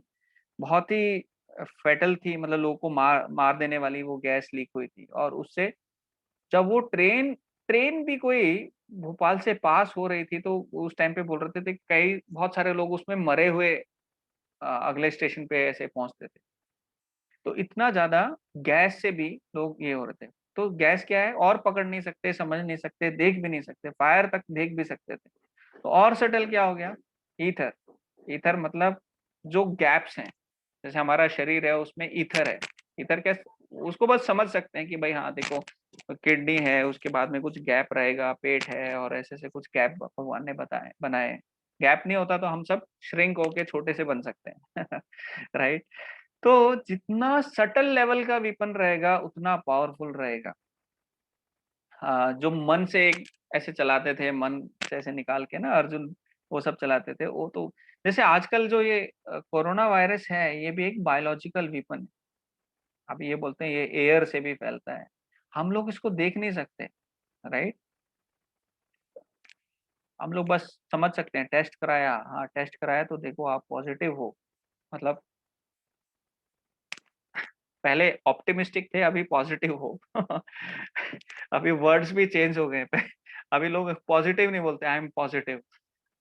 बहुत ही फैटल थी, मतलब लोगों को मार मार देने वाली वो गैस लीक हुई थी और उससे जब वो ट्रेन ट्रेन भी कोई भोपाल से पास हो रही थी तो उस टाइम पे बोल रहे थे कई बहुत सारे लोग उसमें मरे हुए अगले स्टेशन पे ऐसे पहुँचते थे। तो इतना ज़्यादा गैस से भी लोग ये हो रहे थे। तो गैस क्या है? और पकड़ नहीं सकते, समझ नहीं सकते, देख भी नहीं सकते, फायर तक देख भी सकते थे। तो और सटल क्या हो गया? ईथर। ईथर मतलब जो गैप्स हैं, जैसे हमारा शरीर है उसमें ईथर है। ईथर क्या? उसको बस समझ सकते हैं कि भाई हाँ देखो किडनी है, उसके बाद में कुछ गैप रहेगा, पेट है और ऐसे-ऐसे कुछ गैप भगवान ने बनाए हैं। गैप नहीं होता तो हम सब श्रिंक होके छोटे से बन सकते हैं। राइट? तो जितना सटल लेवल का वेपन रहेगा उतना पावरफुल रहेगा। जो मन से एक ऐसे चलाते थे, मन से ऐसे निकाल के ना अर्जुन वो सब चलाते थे, वो तो जैसे आजकल जो ये कोरोना वायरस है ये भी एक बायोलॉजिकल वेपन है। अब ये बोलते हैं ये एयर से भी फैलता है। हम लोग इसको देख नहीं सकते, राइट? हम लोग बस समझ सकते हैं टेस्ट कराया, हाँ टेस्ट कराया तो देखो आप पॉजिटिव हो, मतलब पहले ऑप्टिमिस्टिक थे अभी पॉजिटिव हो। अभी वर्ड्स भी चेंज हो गए हैं। अभी लोग पॉजिटिव नहीं बोलते आई एम पॉजिटिव,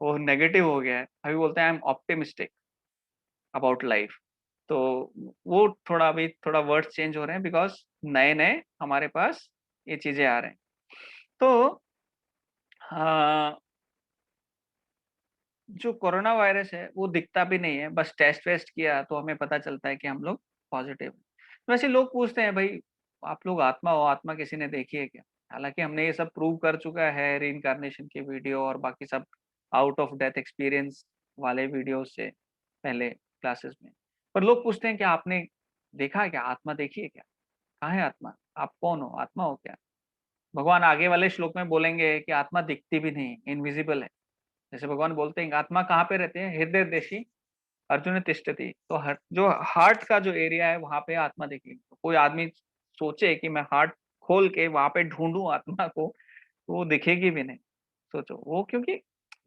वो नेगेटिव हो गया है। अभी बोलते हैं I am optimistic about life. तो वो थोड़ा अभी थोड़ा वर्ड्स चेंज हो रहे हैं बिकॉज़ नए-नए हमारे पास ये चीज़ें आ रहे हैं। तो हाँ, जो कोरोना वायरस है वो दिखता भी नहीं है, बस टेस्ट-वेस्ट किया तो हमें पता चलता है कि हम लोग पॉजिटिव हैं। वैसे लोग पूछते हैं भाई आप लोग आत्मा हो, आत्मा किसी ने देखी है क्या? हालांकि हमने ये सब प्रूव कर चुका है रीइंकार्नेशन के वीडियो और बाकी सब आउट ऑफ डेथ एक्सपीरियंस वाले वीडियो से पहले क्लासेस में। पर लोग पूछते हैं कि आपने देखा है क्या, आत्मा देखी है क्या, कहाँ है आत्मा, आप कौन हो, आत्मा हो क्या? भगवान आगे वाले श्लोक में बोलेंगे कि आत्मा दिखती भी नहीं, इनविजिबल है। जैसे भगवान बोलते हैं कि आत्मा कहाँ पे रहते हैं, हृदय देशी अर्जुन तिष्ठति। तो जो हार्ट का जो एरिया है वहां पे आत्मा दिखेगी। तो कोई आदमी सोचे कि मैं हार्ट खोल के वहां पे ढूंढूं आत्मा को, तो वो दिखेगी भी नहीं। सोचो, वो क्योंकि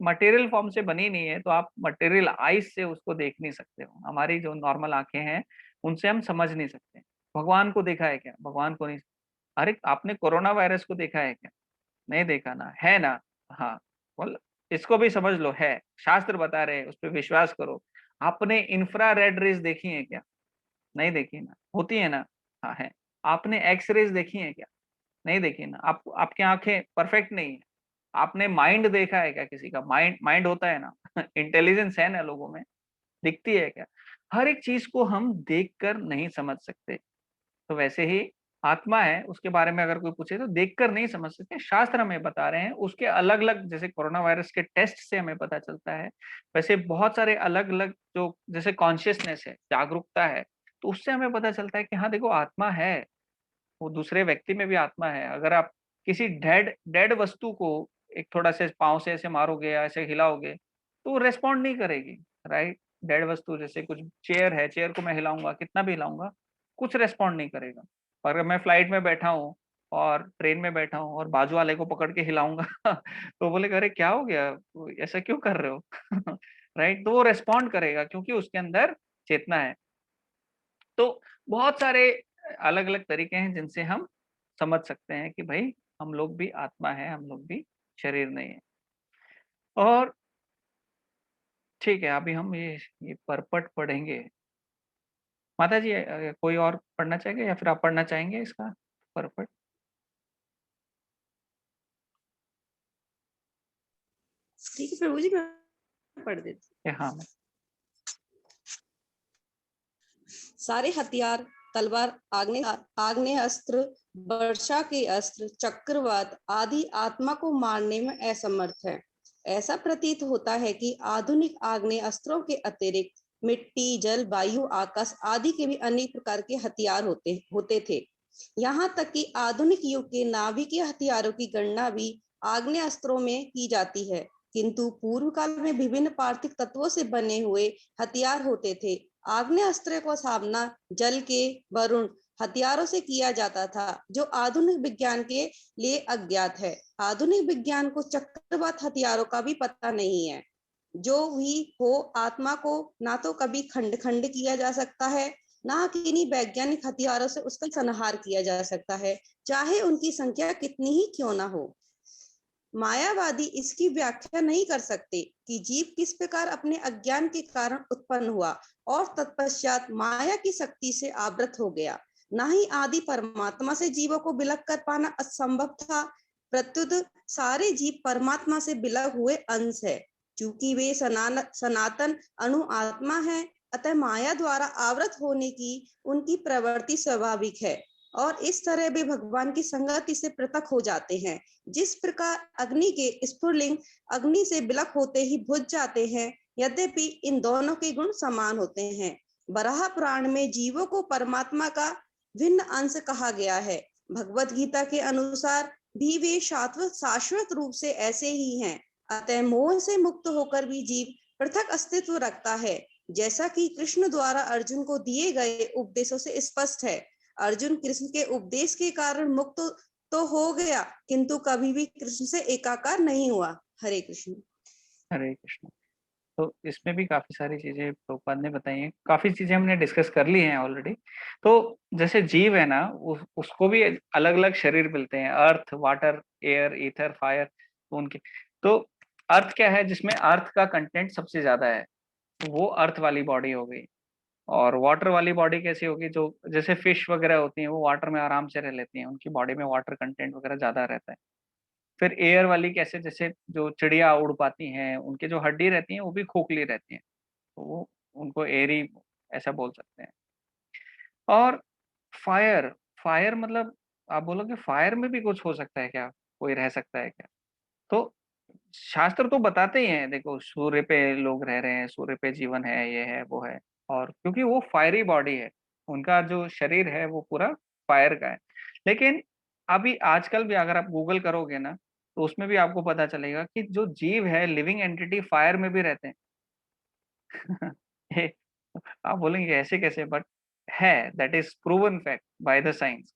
मटेरियल फॉर्म से बनी नहीं है, तो आप मटेरियल आईज से उसको देख नहीं सकते हो। हमारी जो नॉर्मल आंखें हैं उनसे हम समझ नहीं सकते। भगवान को देखा है क्या, भगवान को नहीं। अरे आपने कोरोना वायरस को देखा है क्या, नहीं देखा ना, है ना, हाँ, बोल, इसको भी समझ लो, है, शास्त्र बता रहे हैं, उस पर विश्वास करो। आपने इंफ्रारेड रेज देखी है क्या, नहीं देखी ना, होती है ना, हाँ है। आपने एक्स रेज देखी है क्या, नहीं देखी ना। आप आपकी आंखें परफेक्ट नहीं है। आपने माइंड देखा है क्या, किसी का माइंड, माइंड होता है ना इंटेलिजेंस है ना लोगों में, दिखती है क्या? हर एक चीज को हम देख कर नहीं समझ सकते। तो वैसे ही आत्मा है, उसके बारे में अगर कोई पूछे तो देखकर नहीं समझ सकते, शास्त्र हमें बता रहे हैं। उसके अलग अलग, जैसे कोरोना वायरस के टेस्ट से हमें पता चलता है, वैसे बहुत सारे अलग अलग जो जैसे कॉन्शियसनेस है, जागरूकता है, तो उससे हमें पता चलता है कि हाँ देखो आत्मा है, वो दूसरे व्यक्ति में भी आत्मा है। अगर आप किसी डेड डेड वस्तु को एक थोड़ा से पाँव से ऐसे मारोगे या ऐसे हिलाओगे तो वो रेस्पॉन्ड नहीं करेगी, राइट। डेड वस्तु जैसे कुछ चेयर है, चेयर को मैं हिलाऊंगा, कितना भी हिलाऊंगा, कुछ रेस्पॉन्ड नहीं करेगा। और अगर मैं फ्लाइट में बैठा हूँ और ट्रेन में बैठा हूँ और बाजू वाले को पकड़ के हिलाऊंगा तो बोलेगा अरे क्या हो गया, वो ऐसा क्यों कर रहे हो राइट। तो वो रेस्पॉन्ड करेगा क्योंकि उसके अंदर चेतना है। तो बहुत सारे अलग अलग तरीके हैं जिनसे हम समझ सकते हैं कि भाई हम लोग भी आत्मा है, हम लोग भी शरीर नहीं है। और ठीक है, अभी हम ये परपट पढ़ेंगे। माता जी कोई और पढ़ना चाहेंगे या फिर आप पढ़ना चाहेंगे इसका परपट? ठीक है प्रभु जी, मैं पढ़ देती हाँ, सारे हथियार, तलवार, आग्नेय अस्त्र, वर्षा के अस्त्र, चक्रवात आदि आत्मा को मारने में असमर्थ है। ऐसा प्रतीत होता है कि आधुनिक आग्नेय अस्त्रों के अतिरिक्त मिट्टी, जल, वायु, आकाश आदि के भी अनेक प्रकार के हथियार होते थे। यहाँ तक कि आधुनिक युग के नाभिकीय हथियारों की गणना भी आग्नेय अस्त्रों में की जाती है। किंतु पूर्व काल में विभिन्न पार्थिव तत्वों से बने हुए हथियार होते थे। आग्नेय अस्त्र का सामना जल के वरुण हथियारों से किया जाता था, जो आधुनिक विज्ञान के लिए अज्ञात है। आधुनिक विज्ञान को चक्रवात हथियारों का भी पता नहीं है। जो भी हो, आत्मा को ना तो कभी खंड खंड किया जा सकता है, ना किन्हीं वैज्ञानिक हथियारों से उसका संहार किया जा सकता है, चाहे उनकी संख्या कितनी ही क्यों ना हो। मायावादी इसकी व्याख्या नहीं कर सकते कि जीव किस प्रकार अपने अज्ञान के कारण उत्पन्न हुआ और तत्पश्चात माया की शक्ति से आवृत हो गया। न ही आदि परमात्मा से जीवों को विलग कर पाना असंभव था, प्रत्युत सारे जीव परमात्मा से विलग हुए अंश है। चूंकि वे सनातन अणु आत्मा है, अतः माया द्वारा आवृत होने की उनकी प्रवृत्ति स्वाभाविक है और इस तरह वे भगवान की संगति से पृथक हो जाते हैं। जिस प्रकार अग्नि के स्फुलिंग अग्नि से विलक होते ही बुझ जाते हैं, यद्यपि इन दोनों के गुण समान होते हैं। वराह पुराण में जीवों को परमात्मा का भिन्न अंश कहा गया है। भगवत गीता के अनुसार भी वे शाश्वत रूप से ऐसे ही हैं। अतः मोह से मुक्त होकर भी जीव पृथक अस्तित्व रखता है, जैसा कि कृष्ण द्वारा अर्जुन को दिए गए उपदेशों से स्पष्ट है। अर्जुन कृष्ण के उपदेश के कारण मुक्त तो हो गया, किंतु कभी भी कृष्ण से एकाकार नहीं हुआ। हरे कृष्ण। हरे कृष्ण। तो इसमें भी काफी सारी चीजें प्रभुपाद ने बताई हैं, काफी चीजें हमने डिस्कस कर ली हैं ऑलरेडी। तो जैसे जीव है ना, उसको भी अलग अलग शरीर मिलते हैं, अर्थ, वाटर, एयर, ईथर, फायर। तो उनके, तो अर्थ क्या है, जिसमें अर्थ का कंटेंट सबसे ज्यादा है, वो अर्थ वाली बॉडी हो गई। और वाटर वाली बॉडी कैसी होगी, जो जैसे फिश वगैरह होती हैं, वो वाटर में आराम से रह लेती हैं, उनकी बॉडी में वाटर कंटेंट वगैरह ज्यादा रहता है। फिर एयर वाली कैसे, जैसे जो चिड़िया उड़ पाती हैं, उनके जो हड्डी रहती हैं वो भी खोखली रहती हैं, तो वो उनको एरी ऐसा बोल सकते हैं। और फायर, फायर मतलब आप बोलोगे फायर में भी कुछ हो सकता है क्या, कोई रह सकता है क्या? तो शास्त्र तो बताते ही हैं, देखो सूर्य पे लोग रह रहे हैं, सूर्य पे जीवन है, ये है वो है, और क्योंकि वो फायरी बॉडी है, उनका जो शरीर है वो पूरा फायर का है। लेकिन अभी आजकल भी अगर आप गूगल करोगे ना, तो उसमें भी आपको पता चलेगा कि जो जीव है, लिविंग एंटिटी, फायर में भी रहते हैं। ये आप बोलेंगे ऐसे कैसे, बट है, that is proven fact by the science.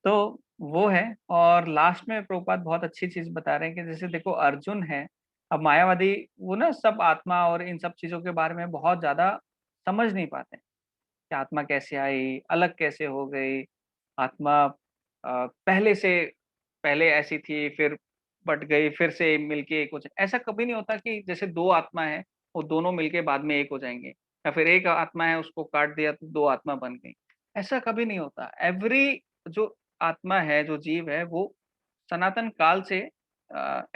तो वो है। और लास्ट में प्रभुपाद बहुत अच्छी चीज बता रहे हैं कि जैसे देखो अर्जुन है, अब मायावादी वो ना सब आत्मा और इन सब चीजों के बारे में बहुत ज्यादा समझ नहीं पाते हैं कि आत्मा कैसे आई, अलग कैसे हो गई, आत्मा पहले से, पहले ऐसी थी फिर बट गई, फिर से मिलके एक हो जाए। ऐसा कभी नहीं होता कि जैसे दो आत्मा है वो दोनों मिलके बाद में एक हो जाएंगे, या फिर एक आत्मा है उसको काट दिया तो दो आत्मा बन गई। ऐसा कभी नहीं होता। एवरी जो आत्मा है, जो जीव है, वो सनातन काल से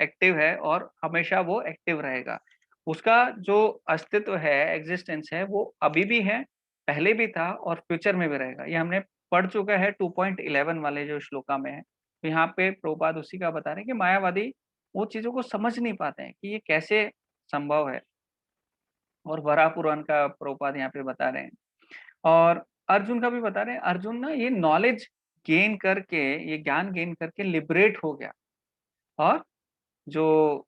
एक्टिव है और हमेशा वो एक्टिव रहेगा। उसका जो अस्तित्व है, एग्जिस्टेंस है, वो अभी भी है, पहले भी था और फ्यूचर में भी रहेगा। ये हमने पढ़ चुका है 2.11 वाले जो श्लोका में है। तो यहाँ पे प्रभुपाद उसी का बता रहे हैं कि मायावादी वो चीजों को समझ नहीं पाते हैं कि ये कैसे संभव है, और वराह पुराण का प्रभुपाद यहाँ पे बता रहे हैं। और अर्जुन का भी बता रहे हैं, अर्जुन ना ये नॉलेज गेन करके, ये ज्ञान गेन करके लिबरेट हो गया, और जो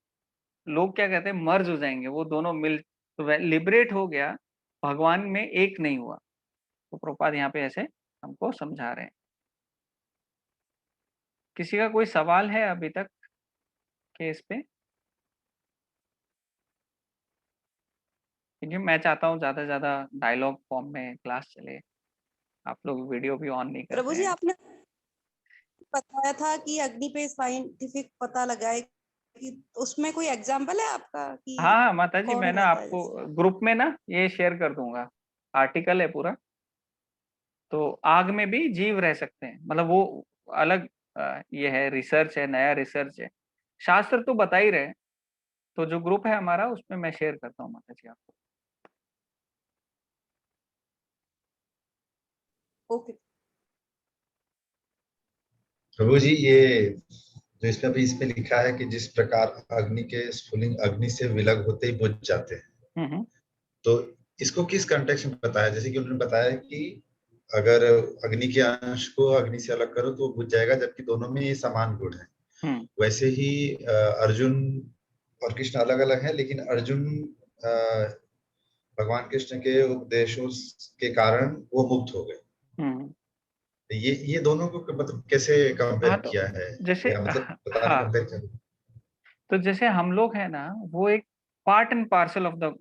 लोग क्या कहते हैं मर्ज हो जाएंगे, वो दोनों मिल, तो लिबरेट हो गया, भगवान में एक नहीं हुआ। तो प्रभुपाद यहाँ पे ऐसे हमको समझा रहे हैं। किसी का कोई सवाल है अभी तक के इस पे? क्योंकि मैं चाहता हूँ ज्यादा से ज्यादा डायलॉग फॉर्म में क्लास चले, आप लोग वीडियो भी ऑन नहीं प्रभु करते जी हैं। आपने बताया था कि अग्नि पे साइंटिफिक पता लगाए, कि उसमें कोई एग्जाम्पल है आपका कि हाँ हाँ माता जी, कौन मैं ना रहता है आपको जैसे? ग्रुप में ना ये शेयर कर दूंगा, आर्टिकल है पूरा। तो आग में भी जीव रह सकते हैं, मतलब वो अलग ये है, रिसर्च है, नया रिसर्च है, शास्त्र तो बता ही रहे। तो जो ग्रुप है हमारा उसमें मैं शेयर करता हूँ माता जी आपको। ओके। प्रभु जी, ये जो इसमें अभी इस पे लिखा है कि जिस प्रकार अग्नि के स्फुलिंग अग्नि से विलग होते ही बुझ जाते हैं, हम्म। तो इसको किस कंटेक्स्ट में बताया? जैसे कि उन्होंने बताया कि अगर अग्नि के अंश को अग्नि से अलग करो तो वो बुझ जाएगा, जबकि दोनों में ये समान गुण है। हम्म। वैसे ही अर्जुन और कृष्ण अलग अलग है, लेकिन अर्जुन अ, भगवान कृष्ण के उपदेशों के कारण वो मुक्त हो गए। हम्म। ये दोनों को मतलब कैसे हाँ कंपेयर तो किया है, जैसे या मतलब बता रहे हाँ, कंपेयर कर? तो जैसे हम लोग है ना, वो एक part and parcel of the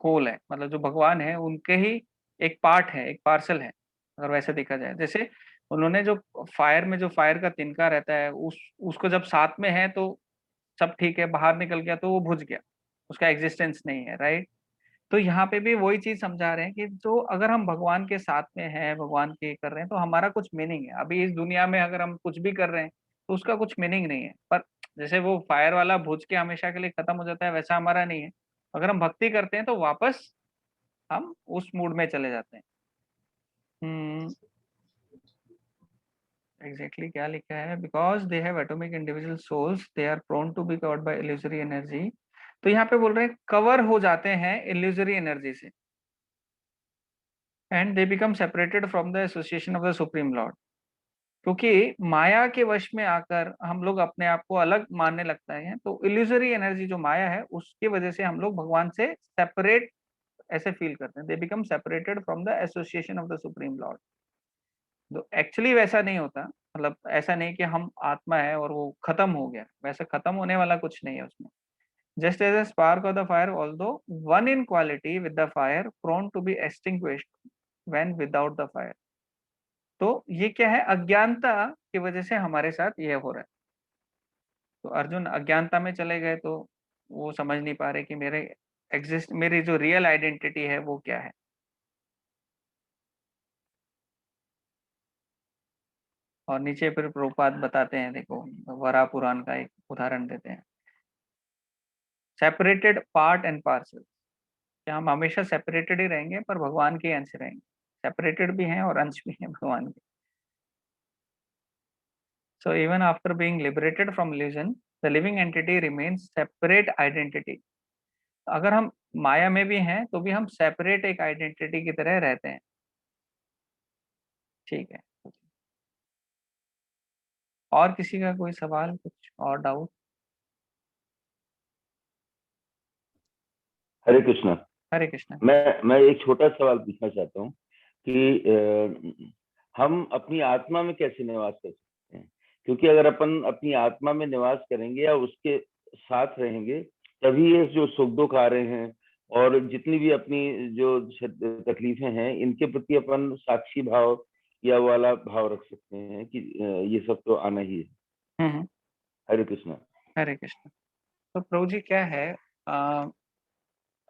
whole है, मतलब जो भगवान है उनके ही एक पार्ट है, एक पार्सल है, अगर वैसे देखा जाए। जैसे उन्होंने जो फायर में जो फायर का तिनका रहता है, उसको जब साथ में है तो सब ठीक है, बाहर निकल गया तो वो बुझ गया, उसका एग्जिस्टेंस नहीं है, राइट। तो यहाँ पे भी वही चीज समझा रहे हैं कि जो अगर हम भगवान के साथ में हैं, भगवान के कर रहे हैं, तो हमारा कुछ मीनिंग है। अभी इस दुनिया में अगर हम कुछ भी कर रहे हैं तो उसका कुछ मीनिंग नहीं है। पर जैसे वो फायर वाला बुझ के हमेशा के लिए खत्म हो जाता है, वैसा हमारा नहीं है। अगर हम भक्ति करते हैं तो वापस हम उस मूड में चले जाते हैं। हम्म। एग्जैक्टली क्या लिखा है, because they have atomic individual souls they are prone to be covered by illusory energy. तो यहाँ पे बोल रहे हैं कवर हो जाते हैं इल्यूजरी एनर्जी से, and they become separated from the association of the supreme Lord. क्योंकि माया के वश में आकर हम लोग अपने आप को अलग मानने लगता है, तो इल्यूजरी एनर्जी जो माया है उसकी वजह से हम लोग भगवान से सेपरेट ऐसे फील करते हैं। They become separated from the association of the supreme Lord. तो एक्चुअली वैसा नहीं होता, मतलब ऐसा नहीं कि हम आत्मा है और वो खत्म हो गया, वैसे खत्म होने वाला कुछ नहीं है उसमें। Just as a spark of the fire, although one in quality with the fire, prone to be extinguished when without the fire। तो ये क्या है, अज्ञानता की वजह से हमारे साथ ये हो रहा है। तो अर्जुन अज्ञानता में चले गए, तो वो समझ नहीं पा रहे कि मेरी जो रियल आइडेंटिटी है वो क्या है। और नीचे फिर प्रभुपाद बताते हैं, देखो वरा पुराण का एक उदाहरण देते हैं, सेपरेटेड पार्ट एंड पार्सल। कि हम हमेशा सेपरेटेड ही रहेंगे पर भगवान के अंश रहेंगे, सेपरेटेड भी हैं और अंश भी हैं भगवान के। So even after being liberated from illusion, the living entity remains separate identity. अगर हम माया में भी हैं तो भी हम सेपरेट एक आइडेंटिटी की तरह रहते हैं। ठीक है, और किसी का कोई सवाल, कुछ और डाउट? हरे कृष्णा। हरे कृष्णा। मैं एक छोटा सवाल पूछना चाहता हूँ कि हम अपनी आत्मा में कैसे निवास कर सकते हैं? क्योंकि अगर अपन अपनी आत्मा में निवास करेंगे या उसके साथ रहेंगे, तभी ये जो सुख दुख आ रहे हैं और जितनी भी अपनी जो तकलीफें हैं, इनके प्रति अपन साक्षी भाव या वाला भाव रख सकते हैं कि ये सब तो आना ही है। हरे कृष्णा। हरे कृष्णा। तो प्रभु जी क्या है,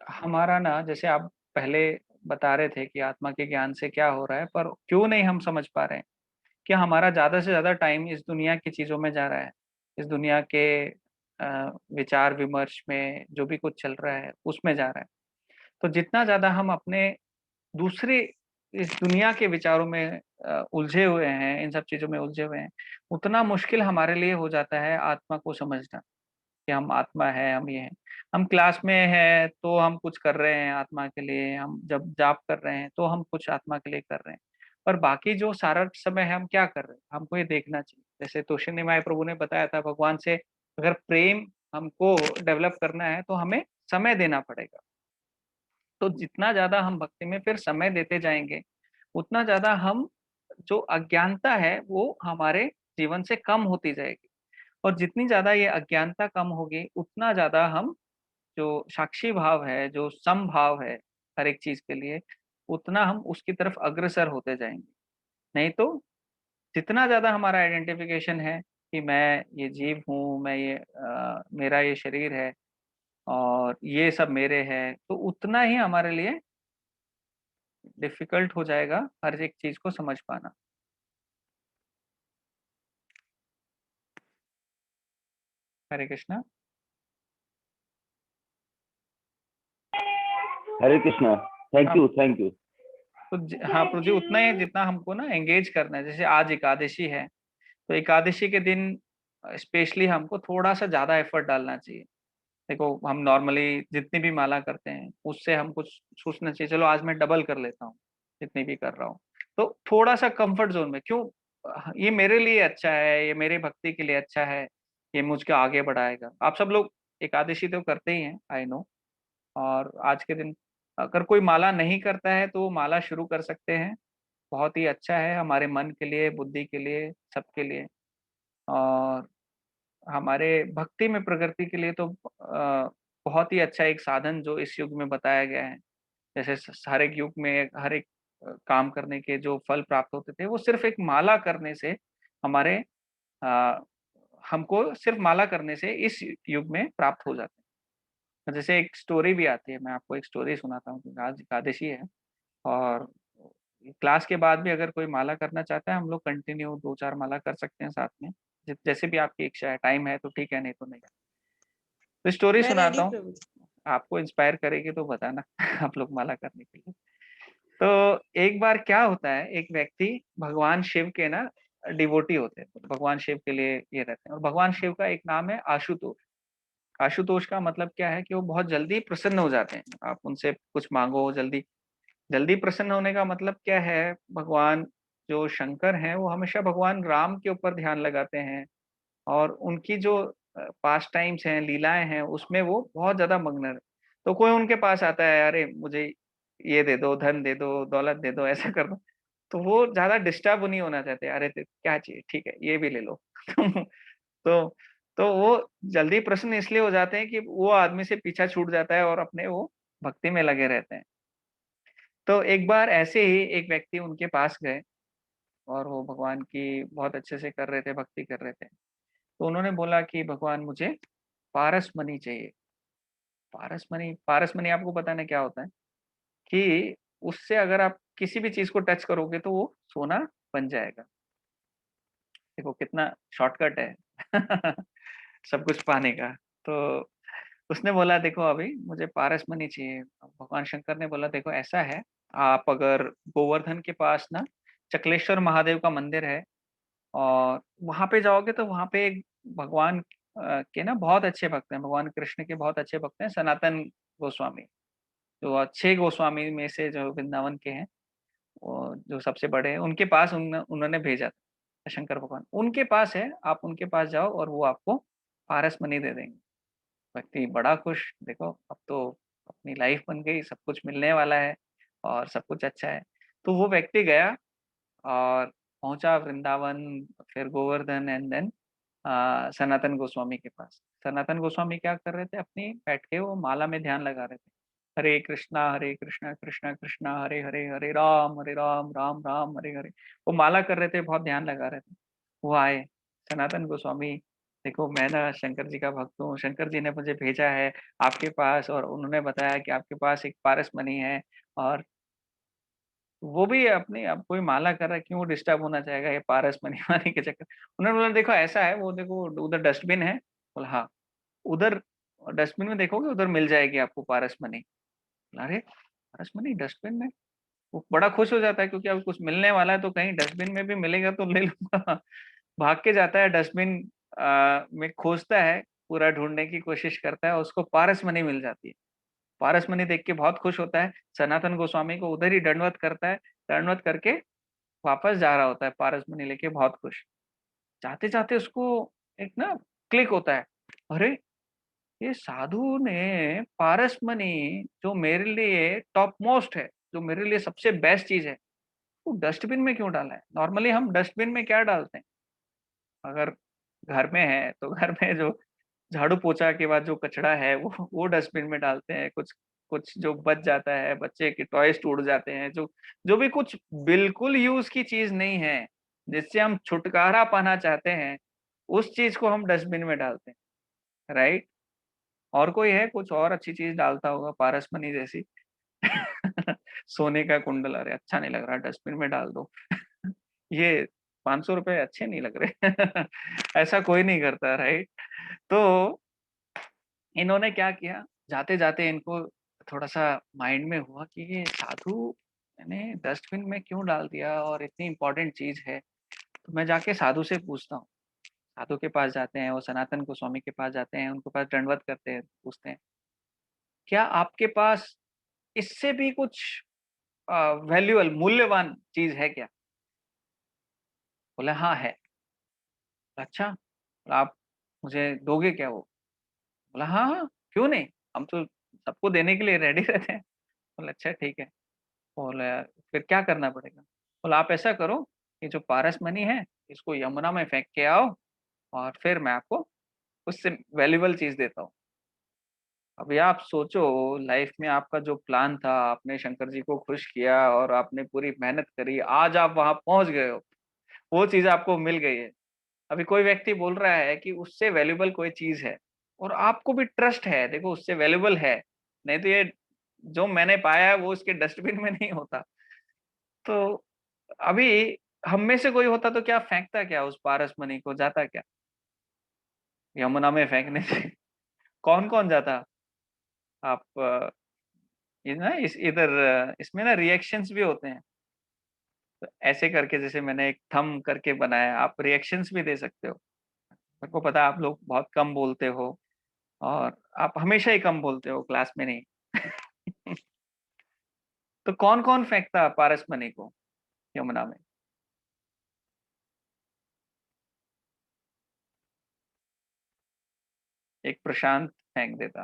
हमारा ना, जैसे आप पहले बता रहे थे कि आत्मा के ज्ञान से क्या हो रहा है, पर क्यों नहीं हम समझ पा रहे हैं कि हमारा ज्यादा से ज्यादा टाइम इस दुनिया की चीजों में जा रहा है, इस दुनिया के विचार विमर्श में जो भी कुछ चल रहा है उसमें जा रहा है। तो जितना ज्यादा हम अपने दूसरे इस दुनिया के विचारों में उलझे हुए हैं, इन सब चीजों में उलझे हुए हैं, उतना मुश्किल हमारे लिए हो जाता है आत्मा को समझना कि हम आत्मा है, हम ये हैं। हम क्लास में हैं तो हम कुछ कर रहे हैं आत्मा के लिए, हम जब जाप कर रहे हैं तो हम कुछ आत्मा के लिए कर रहे हैं, पर बाकी जो सारा समय है हम क्या कर रहे हैं, हमको ये देखना चाहिए। जैसे तोषिनी निमाय प्रभु ने बताया था, भगवान से अगर प्रेम हमको डेवलप करना है तो हमें समय देना पड़ेगा। तो जितना ज्यादा हम भक्ति में फिर समय देते जाएंगे, उतना ज्यादा हम जो अज्ञानता है वो हमारे जीवन से कम होती जाएगी, और जितनी ज्यादा ये अज्ञानता कम होगी उतना ज्यादा हम जो साक्षी भाव है, जो समभाव है हर एक चीज के लिए, उतना हम उसकी तरफ अग्रसर होते जाएंगे। नहीं तो जितना ज्यादा हमारा आइडेंटिफिकेशन है कि मैं ये जीव हूँ, मैं ये मेरा ये शरीर है और ये सब मेरे है, तो उतना ही हमारे लिए डिफिकल्ट हो जाएगा हर एक चीज को समझ पाना। Hare Krishna. Hare Krishna. Thank you, thank you. तो हाँ प्रभु जी, उतना ही जितना हमको ना एंगेज करना है। जैसे आज एकादशी है, तो एकादशी के दिन स्पेशली हमको थोड़ा सा ज्यादा एफर्ट डालना चाहिए। देखो हम नॉर्मली जितनी भी माला करते हैं उससे हम कुछ सोचना चाहिए, चलो आज मैं डबल कर लेता हूँ जितनी भी कर रहा हूँ। तो थोड़ा सा कंफर्ट जोन में, क्यों, ये मेरे लिए अच्छा है, ये मेरी भक्ति के लिए अच्छा है, ये मुझको आगे बढ़ाएगा। आप सब लोग एकादशी तो करते ही हैं, आई नो। और आज के दिन अगर कोई माला नहीं करता है तो वो माला शुरू कर सकते हैं, बहुत ही अच्छा है हमारे मन के लिए, बुद्धि के लिए, सबके लिए। और हमारे भक्ति में प्रगति के लिए तो बहुत ही अच्छा एक साधन जो इस युग में बताया गया है। जैसे हर एक युग में हर एक काम करने के जो फल प्राप्त होते थे, वो सिर्फ एक माला करने से हमारे अ, हमको सिर्फ माला करने से इस युग में प्राप्त हो जाते हैं। जैसे एक स्टोरी भी आती है, मैं आपको एक स्टोरी सुनाता हूँ, क्योंकि आज एकादशी है और क्लास के बाद भी अगर कोई माला करना चाहता है, हम लोग कंटिन्यू 2-4 माला कर सकते हैं साथ में, जैसे भी आपकी इच्छा है। टाइम है तो ठीक है, नहीं तो नहीं। तो स्टोरी मैं सुनाता रेडी हूँ, प्रभु। आपको इंस्पायर करेगी तो बताना आप लोग माला करने के लिए। तो एक बार क्या होता है, एक व्यक्ति भगवान शिव के ना डिवोटी होते हैं, तो भगवान शिव के लिए ये रहते हैं। और भगवान शिव का एक नाम है आशुतोष। आशुतोष का मतलब क्या है कि वो बहुत जल्दी प्रसन्न हो जाते हैं। आप उनसे कुछ मांगो, जल्दी जल्दी प्रसन्न होने का मतलब क्या है, भगवान जो शंकर हैं वो हमेशा भगवान राम के ऊपर ध्यान लगाते हैं, और उनकी जो पास्ट टाइम्स हैं, लीलाएं हैं, उसमें वो बहुत ज्यादा मग्न है। तो कोई उनके पास आता है, अरे मुझे ये दे दो, धन दे दो, दौलत दे दो, ऐसा कर दो, तो वो ज्यादा डिस्टर्ब नहीं होना चाहते। अरे क्या चाहिए, ठीक है ये भी ले लो तो तो वो जल्दी प्रसन्न इसलिए हो जाते हैं कि वो आदमी से पीछा छूट जाता है और अपने वो भक्ति में लगे रहते हैं। तो एक बार ऐसे ही एक व्यक्ति उनके पास गए और वो भगवान की बहुत अच्छे से कर रहे थे, भक्ति कर रहे थे। तो उन्होंने बोला कि भगवान मुझे पारस मनी चाहिए। पारस मनी, पारस मनी आपको पता है क्या होता है, कि उससे अगर आप किसी भी चीज को टच करोगे तो वो सोना बन जाएगा। देखो कितना शॉर्टकट है सब कुछ पाने का। तो उसने बोला देखो अभी मुझे पारस मनी चाहिए। भगवान शंकर ने बोला देखो ऐसा है, आप अगर गोवर्धन के पास ना चकलेश्वर महादेव का मंदिर है, और वहां पे जाओगे तो वहां पे एक भगवान के ना बहुत अच्छे भक्त हैं, भगवान कृष्ण के बहुत अच्छे भक्त हैं, सनातन गोस्वामी, जो अच्छे गोस्वामी में से जो वृंदावन के हैं, वो जो सबसे बड़े हैं, उनके पास उन्होंने भेजा था शंकर भगवान। उनके पास है, आप उनके पास जाओ और वो आपको पारस मनी दे देंगे। व्यक्ति बड़ा खुश, देखो अब तो अपनी लाइफ बन गई, सब कुछ मिलने वाला है और सब कुछ अच्छा है। तो वो व्यक्ति गया और पहुंचा वृंदावन, फिर गोवर्धन, एंड देन सनातन गोस्वामी के पास। सनातन गोस्वामी क्या कर रहे थे, अपनी बैठ के वो माला में ध्यान लगा रहे थे, हरे कृष्णा कृष्णा कृष्णा हरे हरे, हरे राम राम राम हरे हरे। वो माला कर रहे थे, बहुत ध्यान लगा रहे थे। वो आए, सनातन गोस्वामी, देखो मैं ना शंकर जी का भक्त हूँ, शंकर जी ने मुझे भेजा है आपके पास, और उन्होंने बताया कि आपके पास एक पारस मणि है, और वो भी अपनी, अब कोई माला कर रहा है, क्यों डिस्टर्ब होना चाहेगा ये पारस मनी वानी के चक्कर। उन्होंने बोला देखो ऐसा है, वो देखो उधर डस्टबिन है। बोला हाँ, उधर डस्टबिन में देखोगे उधर मिल जाएगी आपको पारस मनी। बोला, अरे पारस मनी डस्टबिन में? वो बड़ा खुश हो जाता है, क्योंकि अब कुछ मिलने वाला है तो कहीं डस्टबिन में भी मिलेगा तो ले लूंगा। भाग के जाता है डस्टबिन में, खोजता है, पूरा ढूंढने की कोशिश करता है, उसको पारस मनी मिल जाती है। पारसमणि देख के बहुत खुश होता है, सनातन गोस्वामी को उधर ही दंडवत करता है, दंडवत करके वापस जा रहा होता है पारसमणि लेके, बहुत खुश। जाते जाते उसको एक ना क्लिक होता है, अरे ये साधु ने पारसमणि जो मेरे लिए टॉप मोस्ट है, जो मेरे लिए सबसे बेस्ट चीज है, वो डस्टबिन में क्यों डाला है? नॉर्मली हम डस्टबिन में क्या डालते हैं, अगर घर में है तो घर में जो झाड़ू पोछा के बाद जो कचरा है वो डस्टबिन में डालते हैं। कुछ कुछ जो बच जाता है, बच्चे के टॉयज टूट जाते हैं, जो जो भी कुछ बिल्कुल यूज की चीज नहीं है, जिससे हम छुटकारा पाना चाहते हैं, उस चीज को हम डस्टबिन में डालते हैं, राइट। और कोई है कुछ और अच्छी चीज डालता होगा पारसमणि जैसी। सोने का कुंडल, अरे अच्छा नहीं लग रहा, डस्टबिन में डाल दो। ये 500 रुपए अच्छे नहीं लग रहे। ऐसा कोई नहीं करता, राइट। तो इन्होंने क्या किया, जाते जाते इनको थोड़ा सा माइंड में हुआ कि ये साधु मैंने डस्टबिन में क्यों डाल दिया, और इतनी इंपॉर्टेंट चीज है, तो मैं जाके साधु से पूछता हूँ। साधु के पास जाते हैं, वो सनातन गोस्वामी के पास जाते हैं, उनके पास दंडवत करते हैं, पूछते हैं क्या आपके पास इससे भी कुछ वैल्यूएबल, मूल्यवान चीज है क्या? बोले हाँ है। अच्छा, बोला, आप मुझे दोगे क्या वो? बोला हाँ हाँ, क्यों नहीं, हम तो सबको देने के लिए रेडी रहते हैं। बोला अच्छा ठीक है। बोला फिर क्या करना पड़ेगा? बोला आप ऐसा करो, ये जो पारस मनी है इसको यमुना में फेंक के आओ, और फिर मैं आपको उससे वैल्यूबल चीज देता हूँ। अभी आप सोचो, लाइफ में आपका जो प्लान था, आपने शंकर जी को खुश किया और आपने पूरी मेहनत करी, आज आप वहां पहुंच गए हो, वो चीज आपको मिल गई है। अभी कोई व्यक्ति बोल रहा है कि उससे वैल्यूबल कोई चीज है, और आपको भी ट्रस्ट है, देखो उससे वैल्यूबल है, नहीं तो ये जो मैंने पाया है वो इसके डस्टबिन में नहीं होता। तो अभी हम में से कोई होता तो क्या फेंकता, क्या उस पारस मनी को, जाता क्या यमुना में फेंकने से? कौन कौन जाता? आप ये ना इधर इसमें ना रिएक्शंस भी होते हैं, तो ऐसे करके जैसे मैंने एक थंब करके बनाया, आप रिएक्शंस भी दे सकते हो। मेरे को पता है आप लोग बहुत कम बोलते हो, और आप हमेशा ही कम बोलते हो, क्लास में नहीं। तो कौन कौन फेंकता पारस मनी को यमुना में? एक प्रशांत फेंक देता,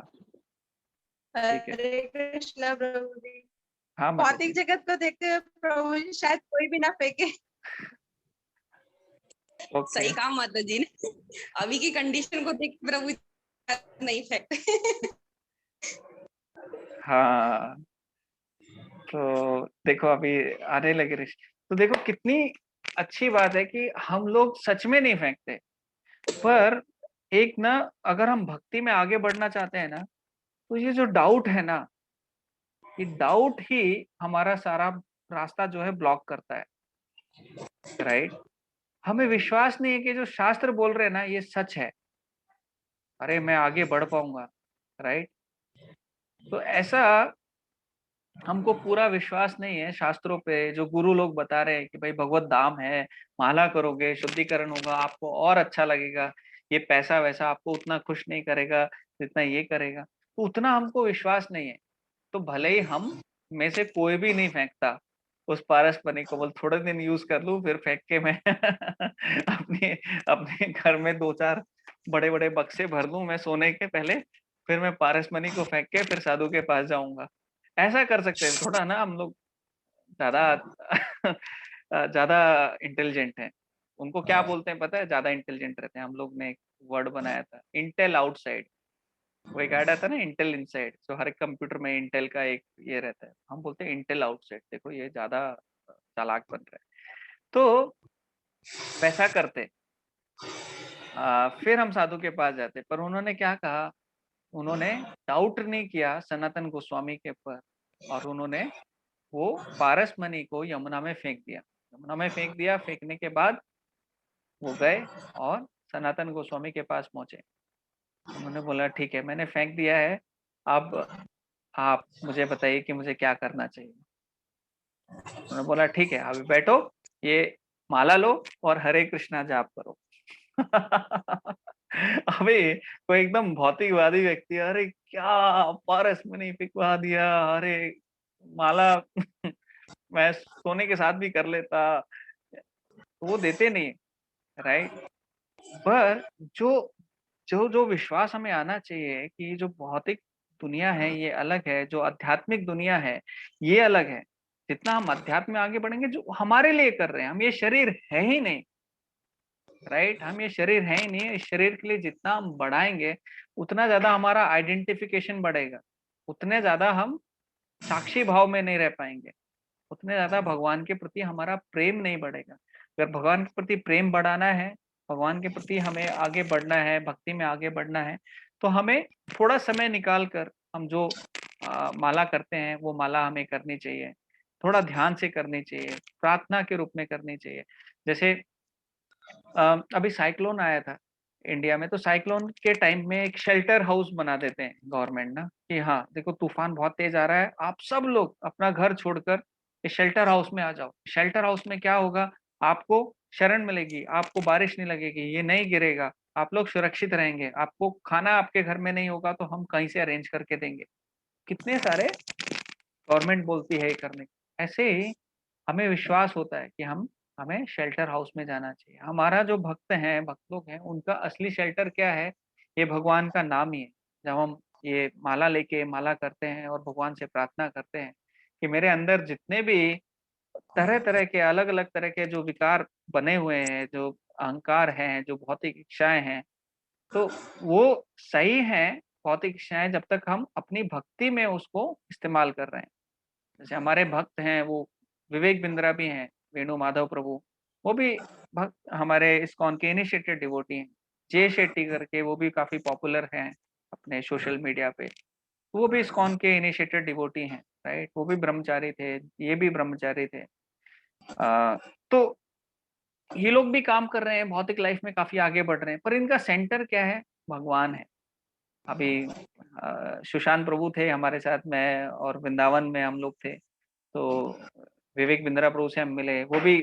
ठीक है। हरे कृष्णा प्रभु जी। हाँ माता भौतिक जी। जगत को देखते हुए प्रभु जी शायद कोई भी ना फेंके। ओके। सही कहा माता जी ने। अभी की कंडीशन को देख के प्रभु जी नहीं फेंकते। हाँ, तो देखो अभी आने लगे ऋषि, तो देखो कितनी अच्छी बात है कि हम लोग सच में नहीं फेंकते। पर एक ना, अगर हम भक्ति में आगे बढ़ना चाहते हैं ना, तो ये जो डाउट है ना, ये डाउट ही हमारा सारा रास्ता जो है ब्लॉक करता है, राइट। हमें विश्वास नहीं है कि जो शास्त्र बोल रहे हैं ना ये सच है, अरे मैं आगे बढ़ पाऊंगा, राइट। तो ऐसा हमको पूरा विश्वास नहीं है शास्त्रों पे, जो गुरु लोग बता रहे हैं कि भाई भगवत धाम है, माला करोगे शुद्धिकरण होगा, आपको और अच्छा लगेगा, ये पैसा वैसा आपको उतना खुश नहीं करेगा जितना ये करेगा, तो उतना हमको विश्वास नहीं है। तो भले ही हम में से कोई भी नहीं फेंकता उस पारस मनी को, बोल थोड़े दिन यूज कर लूं फिर फेंक के मैं अपने अपने घर में 2-4 बड़े बड़े बक्से भर दूं मैं सोने के पहले, फिर मैं पारस मनी को फेंक के फिर साधु के पास जाऊंगा। ऐसा कर सकते हैं थोड़ा ना, हम लोग ज्यादा ज्यादा इंटेलिजेंट हैं। उनको क्या बोलते हैं पता है, ज्यादा इंटेलिजेंट रहते हैं। हम लोग ने एक वर्ड बनाया था, इंटेल आउटसाइड। वो एक ऐड आता है ना, इंटेल इनसाइड। तो हर एक कंप्यूटर में इंटेल का एक ये रहता है, हम बोलते हैं इंटेल आउटसाइड। देखो ये ज्यादा चालाक बन रहा है, तो वैसा करते। फिर हम साधु के पास जाते, पर उन्होंने क्या कहा, उन्होंने डाउट नहीं किया सनातन गोस्वामी के ऊपर, और उन्होंने वो पारस मणि को यमुना में फेंक दिया। यमुना में फेंक दिया, फेंकने के बाद वो गए और सनातन गोस्वामी के पास पहुंचे। उन्होंने बोला ठीक है मैंने फेंक दिया है, अब आप मुझे बताइए कि मुझे क्या करना चाहिए। उन्होंने बोला ठीक है अभी बैठो, ये माला लो और हरे कृष्णा जाप करो। अभी कोई एकदम भौतिकवादी व्यक्ति, अरे क्या पारस में नहीं पिघवा दिया, अरे माला मैं सोने के साथ भी कर लेता, तो वो देते नहीं, राइट। पर जो जो जो विश्वास हमें आना चाहिए कि जो भौतिक दुनिया है ये अलग है, जो आध्यात्मिक दुनिया है ये अलग है। जितना हम अध्यात्म में आगे बढ़ेंगे, जो हमारे लिए कर रहे हैं, हम ये शरीर है ही नहीं, राइट, हम ये शरीर है ही नहीं। इस शरीर के लिए जितना हम बढ़ाएंगे उतना ज्यादा हमारा आइडेंटिफिकेशन बढ़ेगा, उतने ज्यादा हम साक्षी भाव में नहीं रह पाएंगे, उतने ज्यादा भगवान के प्रति हमारा प्रेम नहीं बढ़ेगा। अगर भगवान के प्रति प्रेम बढ़ाना है, भगवान के प्रति हमें आगे बढ़ना है, भक्ति में आगे बढ़ना है, तो हमें थोड़ा समय निकाल कर हम जो माला करते हैं वो माला हमें करनी चाहिए, थोड़ा ध्यान से करनी चाहिए, प्रार्थना के रूप में करनी चाहिए। जैसे अभी साइक्लोन आया था इंडिया में, तो साइक्लोन के टाइम में एक शेल्टर हाउस बना देते हैं गवर्नमेंट ना, कि हाँ देखो तूफान बहुत तेज आ रहा है, आप सब लोग अपना घर छोड़कर इस शेल्टर हाउस में आ जाओ। शेल्टर हाउस में क्या होगा, आपको शरण मिलेगी, आपको बारिश नहीं लगेगी, ये नहीं गिरेगा, आप लोग सुरक्षित रहेंगे, आपको खाना आपके घर में नहीं होगा तो हम कहीं से अरेंज करके देंगे। कितने सारे गवर्नमेंट बोलती है ये करने को। ऐसे ही हमें विश्वास होता है कि हमें शेल्टर हाउस में जाना चाहिए। हमारा जो भक्त लोग हैं, उनका असली शेल्टर क्या है, ये भगवान का नाम ही है। जब हम ये माला लेके माला करते हैं और भगवान से प्रार्थना करते हैं कि मेरे अंदर जितने भी तरह तरह के अलग अलग तरह के जो विकार बने हुए हैं, जो अहंकार हैं, जो भौतिक इच्छाएं हैं, तो वो सही है भौतिक इच्छाएं जब तक हम अपनी भक्ति में उसको इस्तेमाल कर रहे हैं। जैसे हमारे भक्त हैं वो विवेक बिंद्रा भी हैं, वेणु माधव प्रभु, वो भी भक्त हमारे इस्कॉन के इनिशिएटेड डिवोटी हैं। जे शेट्टी करके वो भी काफी पॉपुलर हैं अपने सोशल मीडिया पे, तो वो भी इस्कॉन के इनिशिएटेड डिवोटी हैं, राइट। वो भी ब्रह्मचारी थे, ये भी ब्रह्मचारी थे। तो ये लोग भी काम कर रहे हैं, भौतिक लाइफ में काफी आगे बढ़ रहे हैं, पर इनका सेंटर क्या है, भगवान है। अभी सुशांत प्रभु थे हमारे साथ, मैं और वृंदावन में हम लोग थे, तो विवेक बिंद्रा प्रभु से हम मिले, वो भी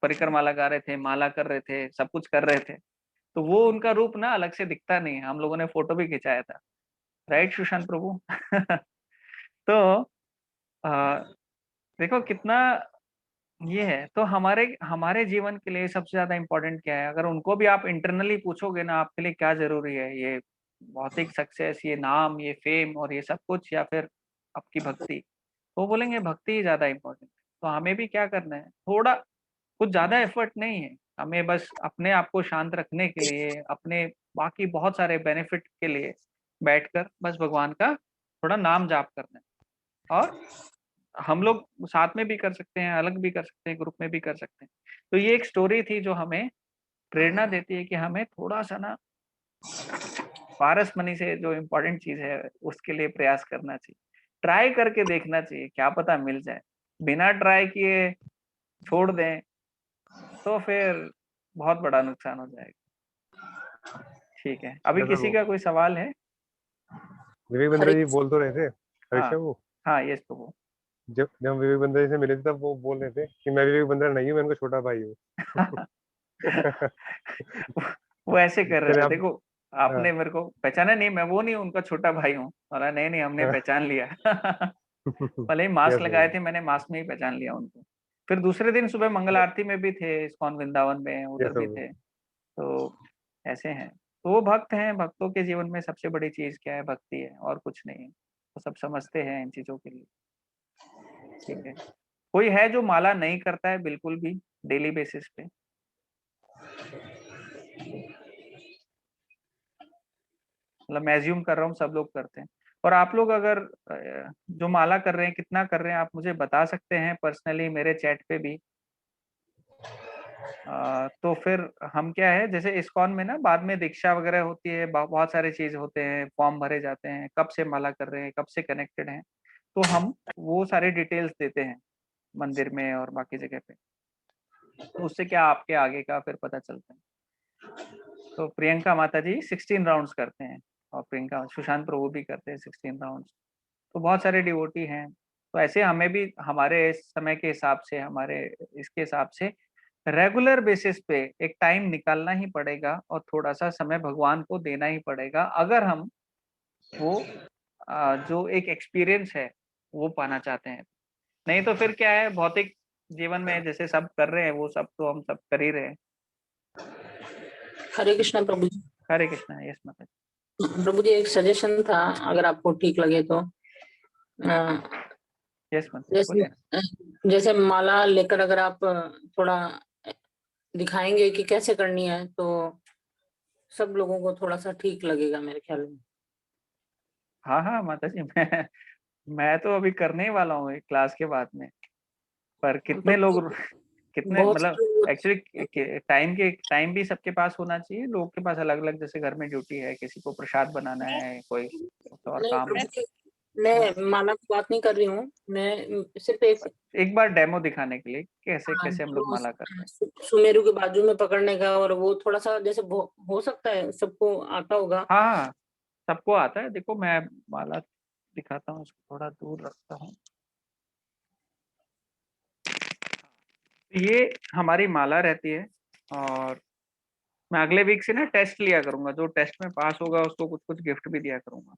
परिक्रमा लगा रहे थे, माला कर रहे थे, सब कुछ कर रहे थे। तो वो उनका रूप ना अलग से दिखता नहीं है, हम लोगों ने फोटो भी खिंचाया था, राइट सुशांत प्रभु। तो आ, देखो कितना ये है। तो हमारे हमारे जीवन के लिए सबसे ज्यादा इम्पोर्टेंट क्या है, अगर उनको भी आप इंटरनली पूछोगे ना आपके लिए क्या जरूरी है, ये भौतिक सक्सेस, ये नाम, ये फेम और ये सब कुछ, या फिर आपकी भक्ति, वो बोलेंगे भक्ति ही ज्यादा इम्पोर्टेंट है। तो हमें भी क्या करना है, थोड़ा कुछ ज्यादा एफर्ट नहीं है, हमें बस अपने आप को शांत रखने के लिए, अपने बाकी बहुत सारे बेनिफिट के लिए बैठकर बस भगवान का थोड़ा नाम जाप करना है। और हम लोग साथ में भी कर सकते हैं, अलग भी कर सकते हैं, ग्रुप में भी कर सकते हैं। तो ये एक स्टोरी थी जो हमें प्रेरणा देती है कि हमें थोड़ा सा ना पारस मनी से जो इम्पोर्टेंट चीज है उसके लिए प्रयास करना चाहिए, ट्राई करके देखना चाहिए, क्या पता मिल जाए। बिना ट्राई किए छोड़ दें तो फिर बहुत बड़ा नुकसान हो जाएगा। ठीक है, अभी किसी का कोई सवाल है? विवेक बिंद्रा जी बोल तो रहे थे, हाँ हरीश वो हाँ, यस प्रभु। जब जब हम विवेक बंदरा जी से मिले थे तब वो बोल रहे थे कि मैं विवेक बंदरा नहीं हूँ, मैं उनका छोटा भाई हूँ। वो ऐसे कर रहे चले थे, आप। देखो हाँ। आपने मेरे को पहचाना नहीं, मैं वो नहीं हूँ, उनका छोटा भाई हूँ। बोला नहीं नहीं, हमने पहचान लिया। भले ही मास्क यस लगाए थे, मैंने मास्क में ही पहचान लिया उनको। फिर दूसरे दिन सुबह मंगल आरती में भी थे, इस्कॉन वृंदावन में उधर यस भी थे। तो ऐसे हैं, तो वो भक्त हैं। भक्तों के जीवन में सबसे बड़ी चीज क्या है? भक्ति है, और कुछ नहीं है। वो सब समझते हैं इन चीजों के लिए। ठीक है। कोई है जो माला नहीं करता है बिल्कुल भी, डेली बेसिस पे? मतलब मैं एज्यूम कर रहा हूँ सब लोग करते हैं। और आप लोग अगर जो माला कर रहे हैं, कितना कर रहे हैं, आप मुझे बता सकते हैं पर्सनली मेरे चैट पे भी। तो फिर हम क्या है, जैसे इस्कॉन में ना बाद में दीक्षा वगैरह होती है, बहुत सारे चीज होते हैं, फॉर्म भरे जाते हैं, कब से माला कर रहे हैं, कब से कनेक्टेड हैं, तो हम वो सारे डिटेल्स देते हैं मंदिर में और बाकी जगह पे। तो उससे क्या आपके आगे का फिर पता चलता है। तो प्रियंका माता जी 16 राउंड्स करते हैं, और प्रियंका सुशांत प्रभु भी करते हैं 16 राउंड्स। तो बहुत सारे डिवोटी हैं। तो ऐसे हमें भी हमारे समय के हिसाब से, हमारे इसके हिसाब से रेगुलर बेसिस पे एक टाइम निकालना ही पड़ेगा, और थोड़ा सा समय भगवान को देना ही पड़ेगा, अगर हम वो जो एक एक्सपीरियंस है वो पाना चाहते हैं। नहीं तो फिर क्या है, भौतिक जीवन में जैसे सब कर रहे हैं वो सब तो हम सब कर ही रहे हैं। हरे कृष्णा प्रभु जी। हरे कृष्णा। यस माता जी। प्रभु जी एक सजेशन था, अगर आपको ठीक लगे तो। यस माता जी, बोलिए ना। जैसे माला लेकर अगर आप थोड़ा दिखाएंगे कि कैसे करनी है, तो सब लोगों को थोड़ा सा ठीक लगेगा मेरे ख्याल में। हाँ हाँ माता जी, मैं तो अभी करने ही वाला हूँ एक क्लास के बाद में। पर कितने लोग, कितने बहुत मतलब एक्चुअली टाइम भी सबके पास होना चाहिए। लोगों के पास अलग अलग, जैसे घर में ड्यूटी है, किसी को प्रसाद बनाना है, कोई और नहीं काम है। प्रभु जी, मैं माला की बात नहीं कर रही हूँ, मैं सिर्फ एक बार डेमो दिखाने के लिए कैसे हाँ, कैसे हम लोग माला करते हैं। सुमेरु के बाजू में पकड़ने का, और वो थोड़ा सा जैसे हो सकता है सबको आता होगा। हाँ हाँ, सबको आता है। देखो मैं माला दिखाता हूँ, इसको थोड़ा दूर रखता हूँ। ये हमारी माला रहती है, और मैं अगले वीक से ना टेस्ट लिया करूंगा। जो टेस्ट में पास होगा उसको कुछ कुछ गिफ्ट भी दिया करूंगा।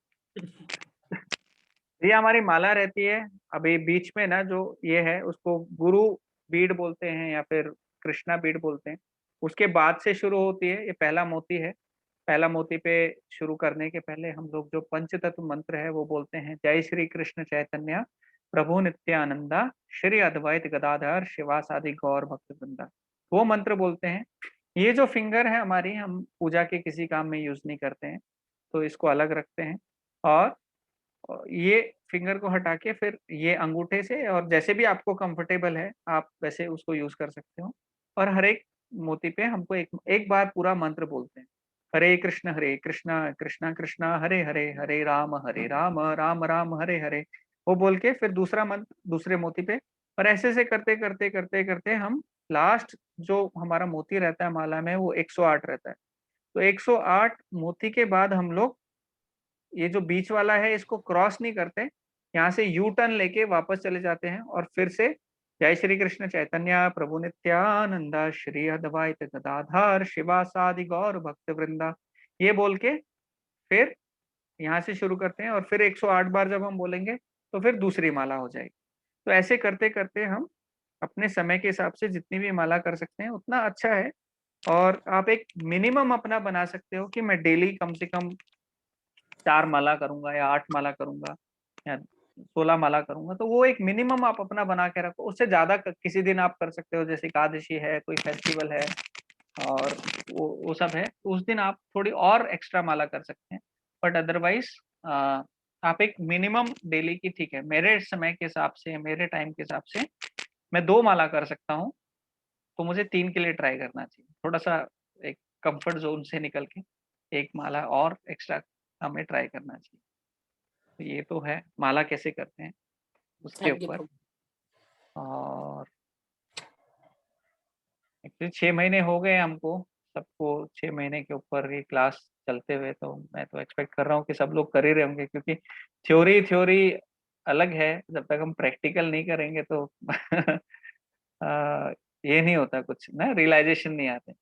ये हमारी माला रहती है। अभी बीच में ना जो ये है, उसको गुरु बीड बोलते हैं, या फिर कृष्णा बीड बोलते हैं। उसके बाद से शुरू होती है, ये पहला मोती है। पहला मोती पे शुरू करने के पहले हम लोग जो पंचतत्व मंत्र है वो बोलते हैं, जय श्री कृष्ण चैतन्य प्रभु नित्यानंदा श्री अद्वैत गदाधर शिवासादि गौर भक्त वृंदा। वो मंत्र बोलते हैं। ये जो फिंगर है हमारी, हम पूजा के किसी काम में यूज नहीं करते हैं, तो इसको अलग रखते हैं। और ये फिंगर को हटा के फिर ये अंगूठे से, और जैसे भी आपको कंफर्टेबल है आप वैसे उसको यूज कर सकते हो। और हर एक मोती पे हमको एक एक बार पूरा मंत्र बोलते हैं, हरे कृष्णा कृष्णा कृष्णा हरे हरे, हरे राम राम राम हरे हरे। वो बोल के फिर दूसरा मंत्र दूसरे मोती पे, और ऐसे से करते करते करते करते हम लास्ट जो हमारा मोती रहता है माला में वो 108 रहता है। तो 108 मोती के बाद हम लोग ये जो बीच वाला है इसको क्रॉस नहीं करते, यहाँ से यू टर्न लेके वापस चले जाते हैं, और फिर से जय श्री कृष्ण चैतन्य प्रभु नित्यानंदा श्री अद्वैत गदाधर शिवासादि गौर भक्त वृंदा, ये बोल के फिर यहाँ से शुरू करते हैं। और फिर 108 बार जब हम बोलेंगे तो फिर दूसरी माला हो जाएगी। तो ऐसे करते करते हम अपने समय के हिसाब से जितनी भी माला कर सकते हैं उतना अच्छा है। और आप एक मिनिमम अपना बना सकते हो कि मैं डेली कम से कम 4 माला करूंगा, या 8 माला करूंगा, या 16 माला करूंगा। तो वो एक मिनिमम आप अपना बना के रखो। उससे ज्यादा किसी दिन आप कर सकते हो, जैसे एकादशी है, कोई फेस्टिवल है, और वो सब है, तो उस दिन आप थोड़ी और एक्स्ट्रा माला कर सकते हैं। बट अदरवाइज आप एक मिनिमम डेली की, ठीक है, मेरे समय के हिसाब से, मेरे टाइम के हिसाब से मैं 2 माला कर सकता हूँ, तो मुझे 3 के लिए ट्राई करना चाहिए। थोड़ा सा एक कंफर्ट जोन से निकल के एक माला और एक्स्ट्रा हमें ट्राई करना चाहिए। तो ये तो है माला कैसे करते हैं उसके थैंक यू ऊपर। प्रभु। और एक्चुअली 6 महीने हो गए हमको सबको, 6 महीने के ऊपर ये क्लास चलते हुए। तो मैं तो एक्सपेक्ट कर रहा हूँ कि सब लोग कर ही रहे होंगे, क्योंकि थ्योरी अलग है, जब तक हम प्रैक्टिकल नहीं करेंगे तो ये नहीं होता कुछ ना, रियलाइजेशन नहीं आते।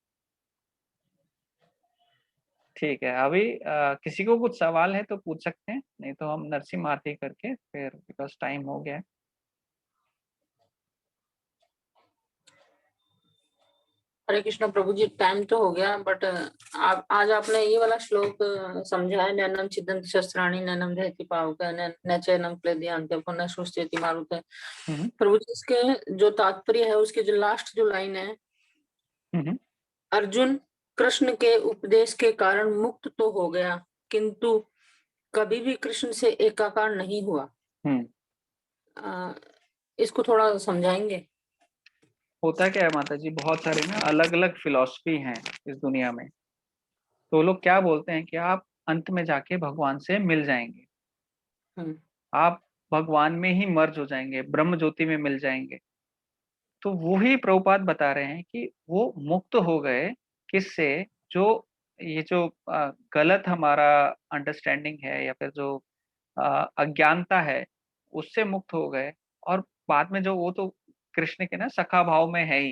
ठीक है, अभी किसी को कुछ सवाल है तो पूछ सकते हैं, नहीं तो हम नरसिम्हा आरती करके फिर, बिकॉज टाइम हो गया है। हरे कृष्ण प्रभु जी, टाइम तो हो गया, बट आप आज आपने ये वाला श्लोक समझा है, नैनम छिदन्ति शस्त्राणि नैनम दहति पावक न चैनम क्लेदयन्ति पुनः सृष्टयति मारुतः। प्रभु जी, इसके जो तात्पर्य है, उसके जो लास्ट जो लाइन है, अर्जुन कृष्ण के उपदेश के कारण मुक्त तो हो गया, किंतु कभी भी कृष्ण से एकाकार नहीं हुआ। इसको थोड़ा समझाएंगे? होता क्या है माता जी, बहुत सारे ना अलग अलग फिलॉसफी हैं इस दुनिया में। तो लोग क्या बोलते हैं कि आप अंत में जाके भगवान से मिल जाएंगे, आप भगवान में ही मर्ज हो जाएंगे, ब्रह्म ज्योति में मिल जाएंगे। तो वो ही प्रभुपाद बता रहे हैं कि वो मुक्त हो गए किससे, जो ये जो गलत हमारा अंडरस्टैंडिंग है या फिर जो अज्ञानता है, उससे मुक्त हो गए। और बाद में जो वो तो कृष्ण के ना सखा भाव में है ही,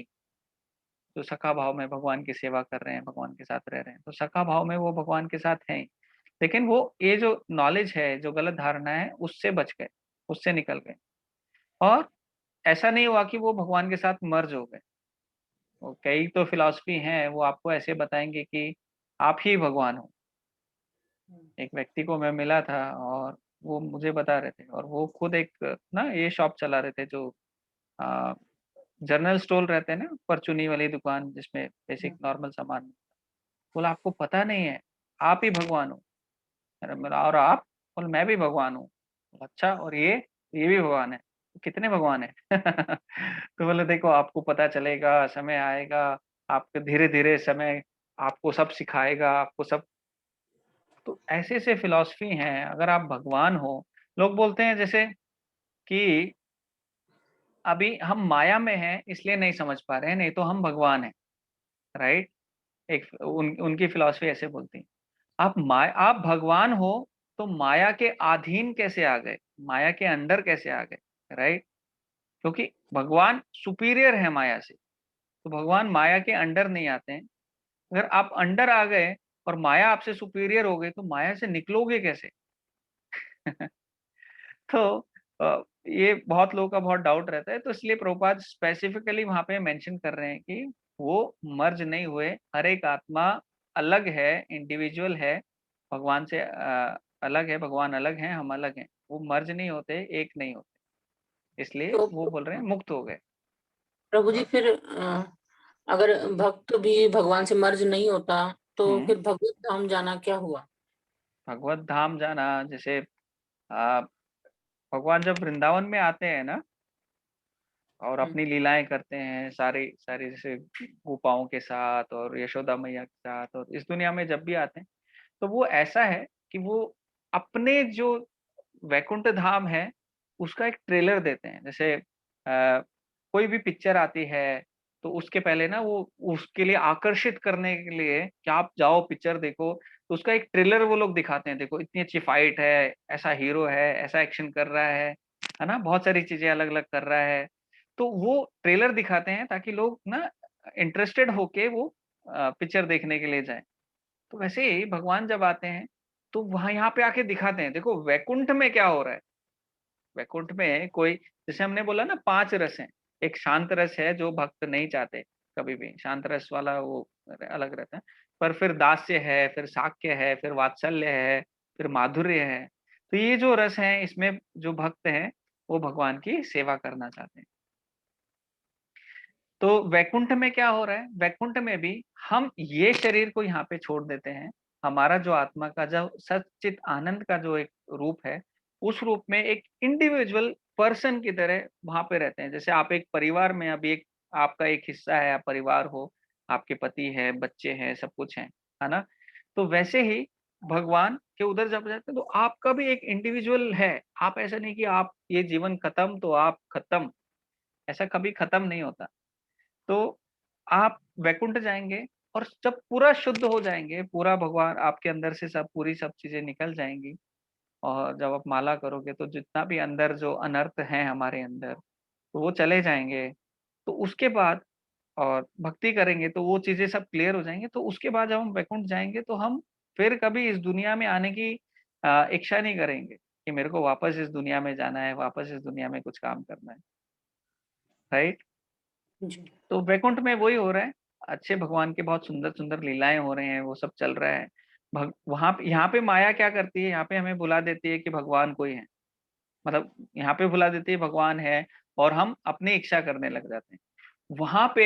जो सखा भाव में भगवान की सेवा कर रहे हैं, भगवान के साथ रह रहे हैं, तो सखा भाव में वो भगवान के साथ हैं ही। लेकिन वो ये जो नॉलेज है, जो गलत धारणा है, उससे बच गए, उससे निकल गए। और ऐसा नहीं हुआ कि वो भगवान के साथ मर्ज हो गए। वो कई तो फिलॉसफी हैं, वो आपको ऐसे बताएंगे कि आप ही भगवान हो। एक व्यक्ति को मैं मिला था और वो मुझे बता रहे थे, और वो खुद एक ना ये शॉप चला रहे थे, जो जनरल स्टोर रहते हैं ना, परचूनी वाली दुकान जिसमें बेसिक नॉर्मल सामान। बोला आपको पता नहीं है, आप ही भगवान हो। अरे मेरा, और आप? बोला मैं भी भगवान हूँ। अच्छा, और ये भी भगवान है? तो कितने भगवान है? तो बोले देखो आपको पता चलेगा, समय आएगा, आपको धीरे धीरे समय आपको सब सिखाएगा, आपको सब। तो ऐसे ऐसे फिलॉसफी हैं। अगर आप भगवान हो, लोग बोलते हैं जैसे कि अभी हम माया में हैं इसलिए नहीं समझ पा रहे हैं, नहीं तो हम भगवान हैं, राइट। उनकी फिलॉसफी ऐसे बोलती है। आप भगवान हो तो माया के अधीन कैसे आ गए, माया के अंडर कैसे आ गए, राइट। क्योंकि भगवान सुपीरियर है माया से, तो भगवान माया के अंडर नहीं आते हैं। अगर आप अंडर आ गए और माया आपसे सुपीरियर हो गई, तो माया से निकलोगे कैसे? तो ये बहुत लोगों का बहुत डाउट रहता है। तो इसलिए प्रभुपाद स्पेसिफिकली वहां पे मेंशन कर रहे हैं कि वो मर्ज नहीं हुए, हर एक आत्मा अलग है, इंडिविजुअल है, भगवान से अलग है, भगवान अलग है, हम अलग हैं। वो मर्ज नहीं होते, एक नहीं होते, इसलिए तो वो बोल रहे हैं मुक्त हो गए। प्रभु जी, फिर अगर भक्त भी भगवान से मर्ज नहीं होता, तो फिर भगवत धाम जाना क्या हुआ? भगवत धाम जाना, जैसे भगवान जब वृंदावन में आते हैं ना और अपनी लीलाएं करते हैं, सारी सारी, जैसे गोपाओं के साथ और यशोदा मैया के साथ, और इस दुनिया में जब भी आते हैं, तो वो ऐसा है कि वो अपने जो वैकुंठ धाम है उसका एक ट्रेलर देते हैं। जैसे कोई भी पिक्चर आती है तो उसके पहले ना वो उसके लिए आकर्षित करने के लिए कि आप जाओ पिक्चर देखो, तो उसका एक ट्रेलर वो लोग दिखाते हैं। देखो इतनी अच्छी फाइट है, ऐसा हीरो है, ऐसा एक्शन कर रहा है ना, बहुत सारी चीजें अलग अलग कर रहा है। तो वो ट्रेलर दिखाते हैं ताकि लोग ना इंटरेस्टेड होके वो पिक्चर देखने के लिए जाएं। तो वैसे ही भगवान जब आते हैं तो वहां यहाँ पे आके दिखाते हैं, देखो वैकुंठ में क्या हो रहा है। वैकुंठ में कोई, जैसे हमने बोला ना 5 रस हैं। एक शांत रस है जो भक्त नहीं चाहते, कभी भी शांत रस वाला वो अलग रहता है। पर फिर दास्य है, फिर साक्य है, फिर वात्सल्य है, फिर माधुर्य है। तो ये जो रस है, इसमें जो भक्त हैं वो भगवान की सेवा करना चाहते हैं। तो वैकुंठ में क्या हो रहा है, वैकुंठ में भी हम ये शरीर को यहाँ पे छोड़ देते हैं। हमारा जो आत्मा का जो सच्चित आनंद का जो एक रूप है, उस रूप में एक इंडिविजुअल पर्सन की तरह वहां पे रहते हैं। जैसे आप एक परिवार में, अभी एक आपका एक हिस्सा है, आप परिवार हो, आपके पति है, बच्चे हैं, सब कुछ है ना। तो वैसे ही भगवान के उधर जब जाते हैं तो आपका भी एक इंडिविजुअल है। आप ऐसा नहीं कि आप ये जीवन खत्म तो आप खत्म, ऐसा कभी खत्म नहीं होता। तो आप वैकुंठ जाएंगे और जब पूरा शुद्ध हो जाएंगे, पूरा भगवान आपके अंदर से सब पूरी सब चीजें निकल जाएंगी, और जब आप माला करोगे तो जितना भी अंदर जो अनर्थ है हमारे अंदर तो वो चले जाएंगे। तो उसके बाद और भक्ति करेंगे तो वो चीजें सब क्लियर हो जाएंगे। तो उसके बाद जब हम वैकुंठ जाएंगे तो हम फिर कभी इस दुनिया में आने की इच्छा नहीं करेंगे कि मेरे को वापस इस दुनिया में जाना है, वापस इस दुनिया में कुछ काम करना है, राइट। जी तो वैकुंठ में वही हो रहा है, अच्छे भगवान के बहुत सुंदर सुंदर लीलाएं हो रहे हैं, वो सब चल रहा है। वहां यहाँ पे माया क्या करती है, यहाँ पे हमें बुला देती है कि भगवान कोई है, मतलब यहाँ पे बुला देती है भगवान है, और हम अपनी इच्छा करने लग जाते हैं। वहां पे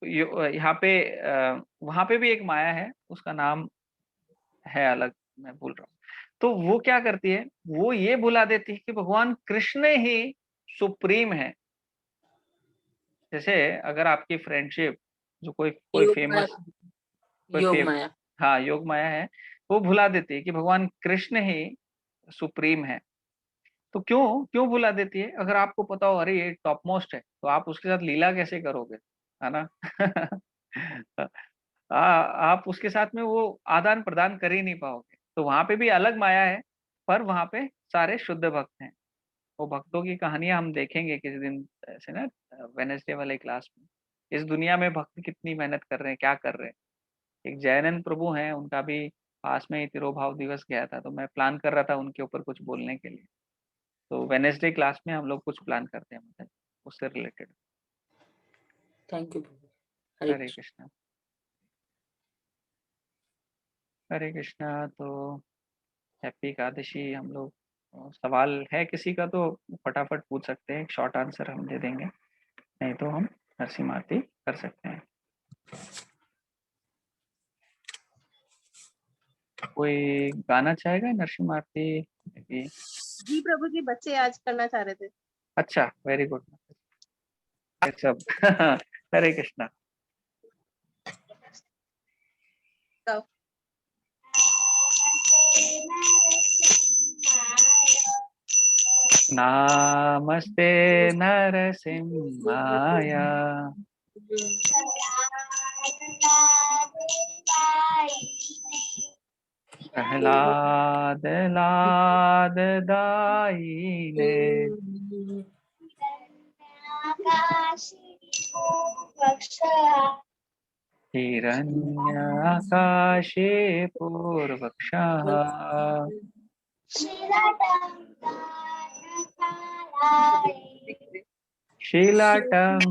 यहाँ पे वहां पे भी एक माया है, उसका नाम है अलग, मैं भूल रहा हूँ। तो वो क्या करती है, वो ये बुला देती है कि भगवान कृष्ण ही सुप्रीम है। जैसे अगर आपकी फ्रेंडशिप जो कोई कोई योग माया, फेमस कोई योग फेम माया। हाँ योग माया है, वो भुला देती है कि भगवान कृष्ण ही सुप्रीम है। तो क्यों क्यों भुला देती है, अगर आपको पता हो अरे ये टॉप मोस्ट है तो आप उसके साथ लीला कैसे करोगे, है ना। आप उसके साथ में वो आदान प्रदान कर ही नहीं पाओगे। तो वहां पे भी अलग माया है, पर वहां पे सारे शुद्ध भक्त हैं। वो भक्तों की कहानियां हम देखेंगे किसी दिन ऐसे ना, वेनेसडे वाले क्लास में। इस दुनिया में भक्त कितनी मेहनत कर रहे हैं, क्या कर रहे हैं। एक जैनन प्रभु हैं, उनका भी पास में ही तिरोभाव दिवस गया था, तो मैं प्लान कर रहा था उनके ऊपर कुछ बोलने के लिए। तो वेनेसडे क्लास में हम लोग कुछ प्लान करते हैं, मतलब उससे रिलेटेड। थैंक यू प्रभु। हरे हरे कृष्ण। कृष्णा। हरे कृष्णा। तो हैप्पी एकादशी हम लोग। सवाल है किसी का तो फटाफट पूछ सकते हैं, एक शॉर्ट आंसर हम दे देंगे, नहीं तो हम नरसिंह आरती कर सकते हैं। कोई गाना चाहेगा नरसिंह आरती? जी प्रभु जी, बच्चे आज करना चाह रहे थे। अच्छा, वेरी गुड। सब हरे कृष्णा। तो नामस्ते नरसिंहाय प्रहलाद लाद दायिने हिरण्याकाशे पूर्वक्षः शिलाटङ्कानकालाय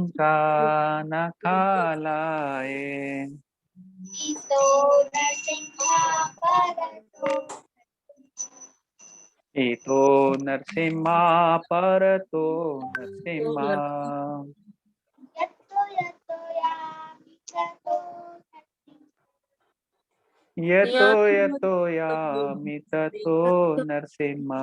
इतो नरसिंहा परतो नरसिंहा यतो यतो यामि ततो नरसिंहा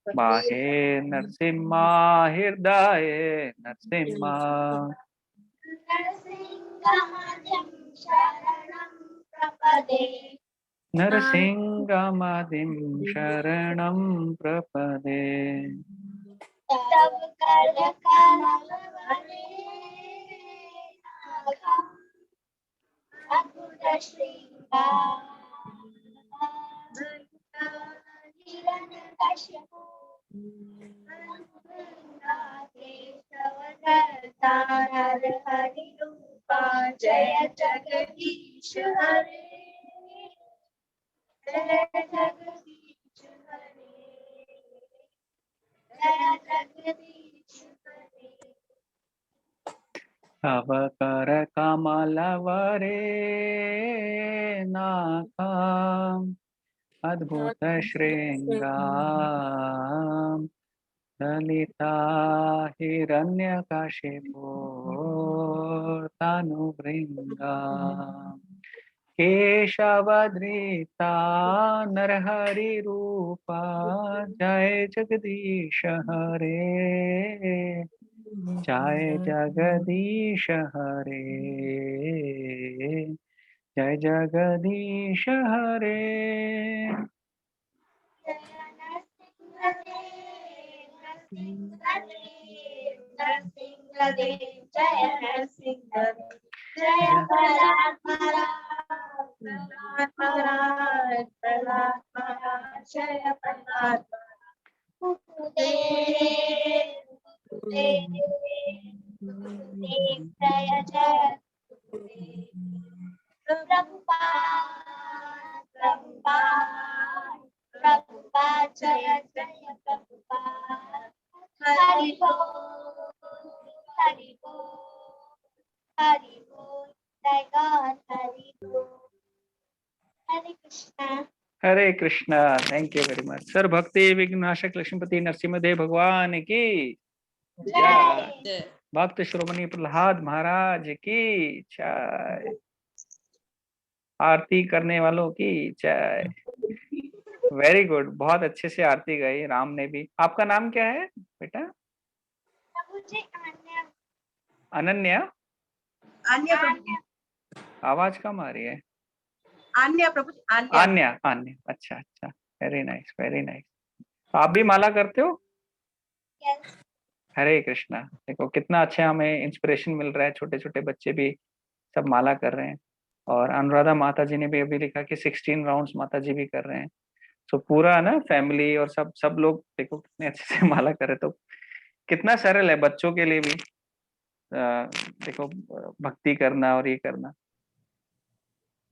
बाहे नरसिंहा हृदय नरसिंहा नरसिंहमदिं शरणं प्रपदे। जय जगदीश हरे, जय जगदीश हरे, जय जगदीश हरे। तव कर कमल वरे नाकम् अद्भुत श्रृंगार ललिता हिरण्यकशिपो तनुभृंगा केशवधृता नरहरि रूपा जय जगदीश हरे, जय जगदीश हरे, जय जगदीश हरे। जय प्रहलाद महाराज, प्रहलाद महाराज, प्रहलाद महाराज, जय प्रहलाद गुरुदेव गुरुदेव गुरुदेव जय जय गुरुदेव, प्रभुपाद प्रभुपाद प्रभुपाद जय जय प्रभुपाद, हरि बोल हरि बोल हरि बोल, जय गॉड हरि बोल। Hare Krishna. Hare Krishna. Thank you very much sir. भक्ति विघ्नाशक लक्ष्मीपति नरसिंहदेव भगवान की जय। जय। भक्त श्रोमणी प्रहलाद महाराज की जय। आरती करने वालों की जय। वेरी गुड, बहुत अच्छे से आरती गाई राम ने भी। आपका नाम क्या है बेटा? प्रभु जी आन्या। अनन्या। आन्या प्रभु जी। आवाज कम आ रही है। आन्या प्रभु जी, आन्या। आन्या आन्या, अच्छा अच्छा, वेरी नाइस वेरी नाइस। तो आप भी माला करते हो? यस। हरे कृष्णा। देखो कितना अच्छा हमें इंस्पिरेशन मिल रहा है, छोटे छोटे बच्चे भी सब माला कर रहे हैं। और अनुराधा माता जी ने भी अभी लिखा कि 16 राउंड्स माता जी भी कर रहे हैं। तो पूरा ना फैमिली और सब लोग देखो कितने अच्छे से माला करे। तो कितना सरल है बच्चों के लिए भी देखो भक्ति करना और ये करना।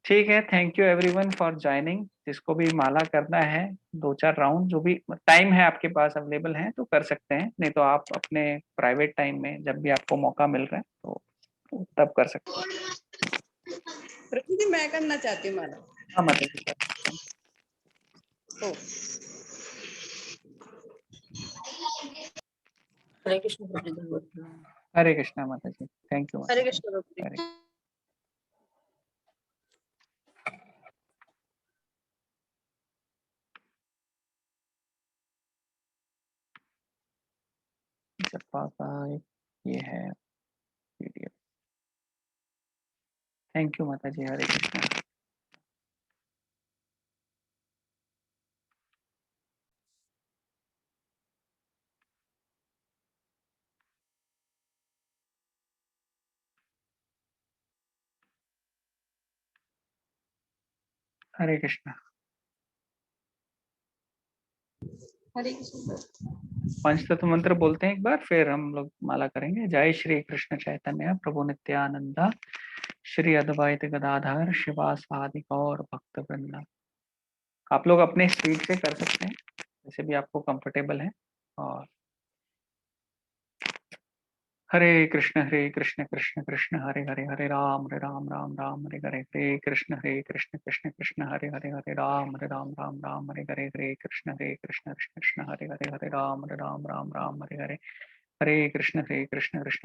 ठीक है, thank you everyone for joining. जिसको भी माला करना है 2-4 राउंड जो भी टाइम है आपके पास अवेलेबल है तो कर सकते हैं, नहीं तो आप अपने प्राइवेट टाइम में जब भी आपको मौका मिल रहा है तो तब कर सकते हैं। प्रभु जी मैं करना चाहती हूँ माला। हाँ मतलब ओ हरे कृष्ण प्रभु जी धन्यवाद। हरे कृष्णा माता जी, थैंक यू। हरे कृष्ण प्रभु जी। हरे जप्पा का ये है वीडियो। थैंक यू माता जी। हरे कृष्णा। हरे कृष्णा। हरे कृष्ण। पंचतत्व मंत्र बोलते हैं एक बार, फिर हम लोग माला करेंगे। जय श्री कृष्ण चैतन्य प्रभु नित्यानंदा, श्री अद्वैत गदाधर शिवासादि गौर भक्त वृंदा। आप लोग अपने स्पीड से कर सकते हैं जैसे भी आपको कंफर्टेबल है। और हरे कृष्ण कृष्ण कृष्ण हरे हरे, हरे राम राम राम हरे हरे, हरे कृष्ण कृष्ण कृष्ण हरे हरे, हरे राम राम हरे हरे, हरे कृष्ण कृष्ण कृष्ण हरे हरे, हरे राम राम हरे हरे, हरे कृष्ण कृष्ण कृष्ण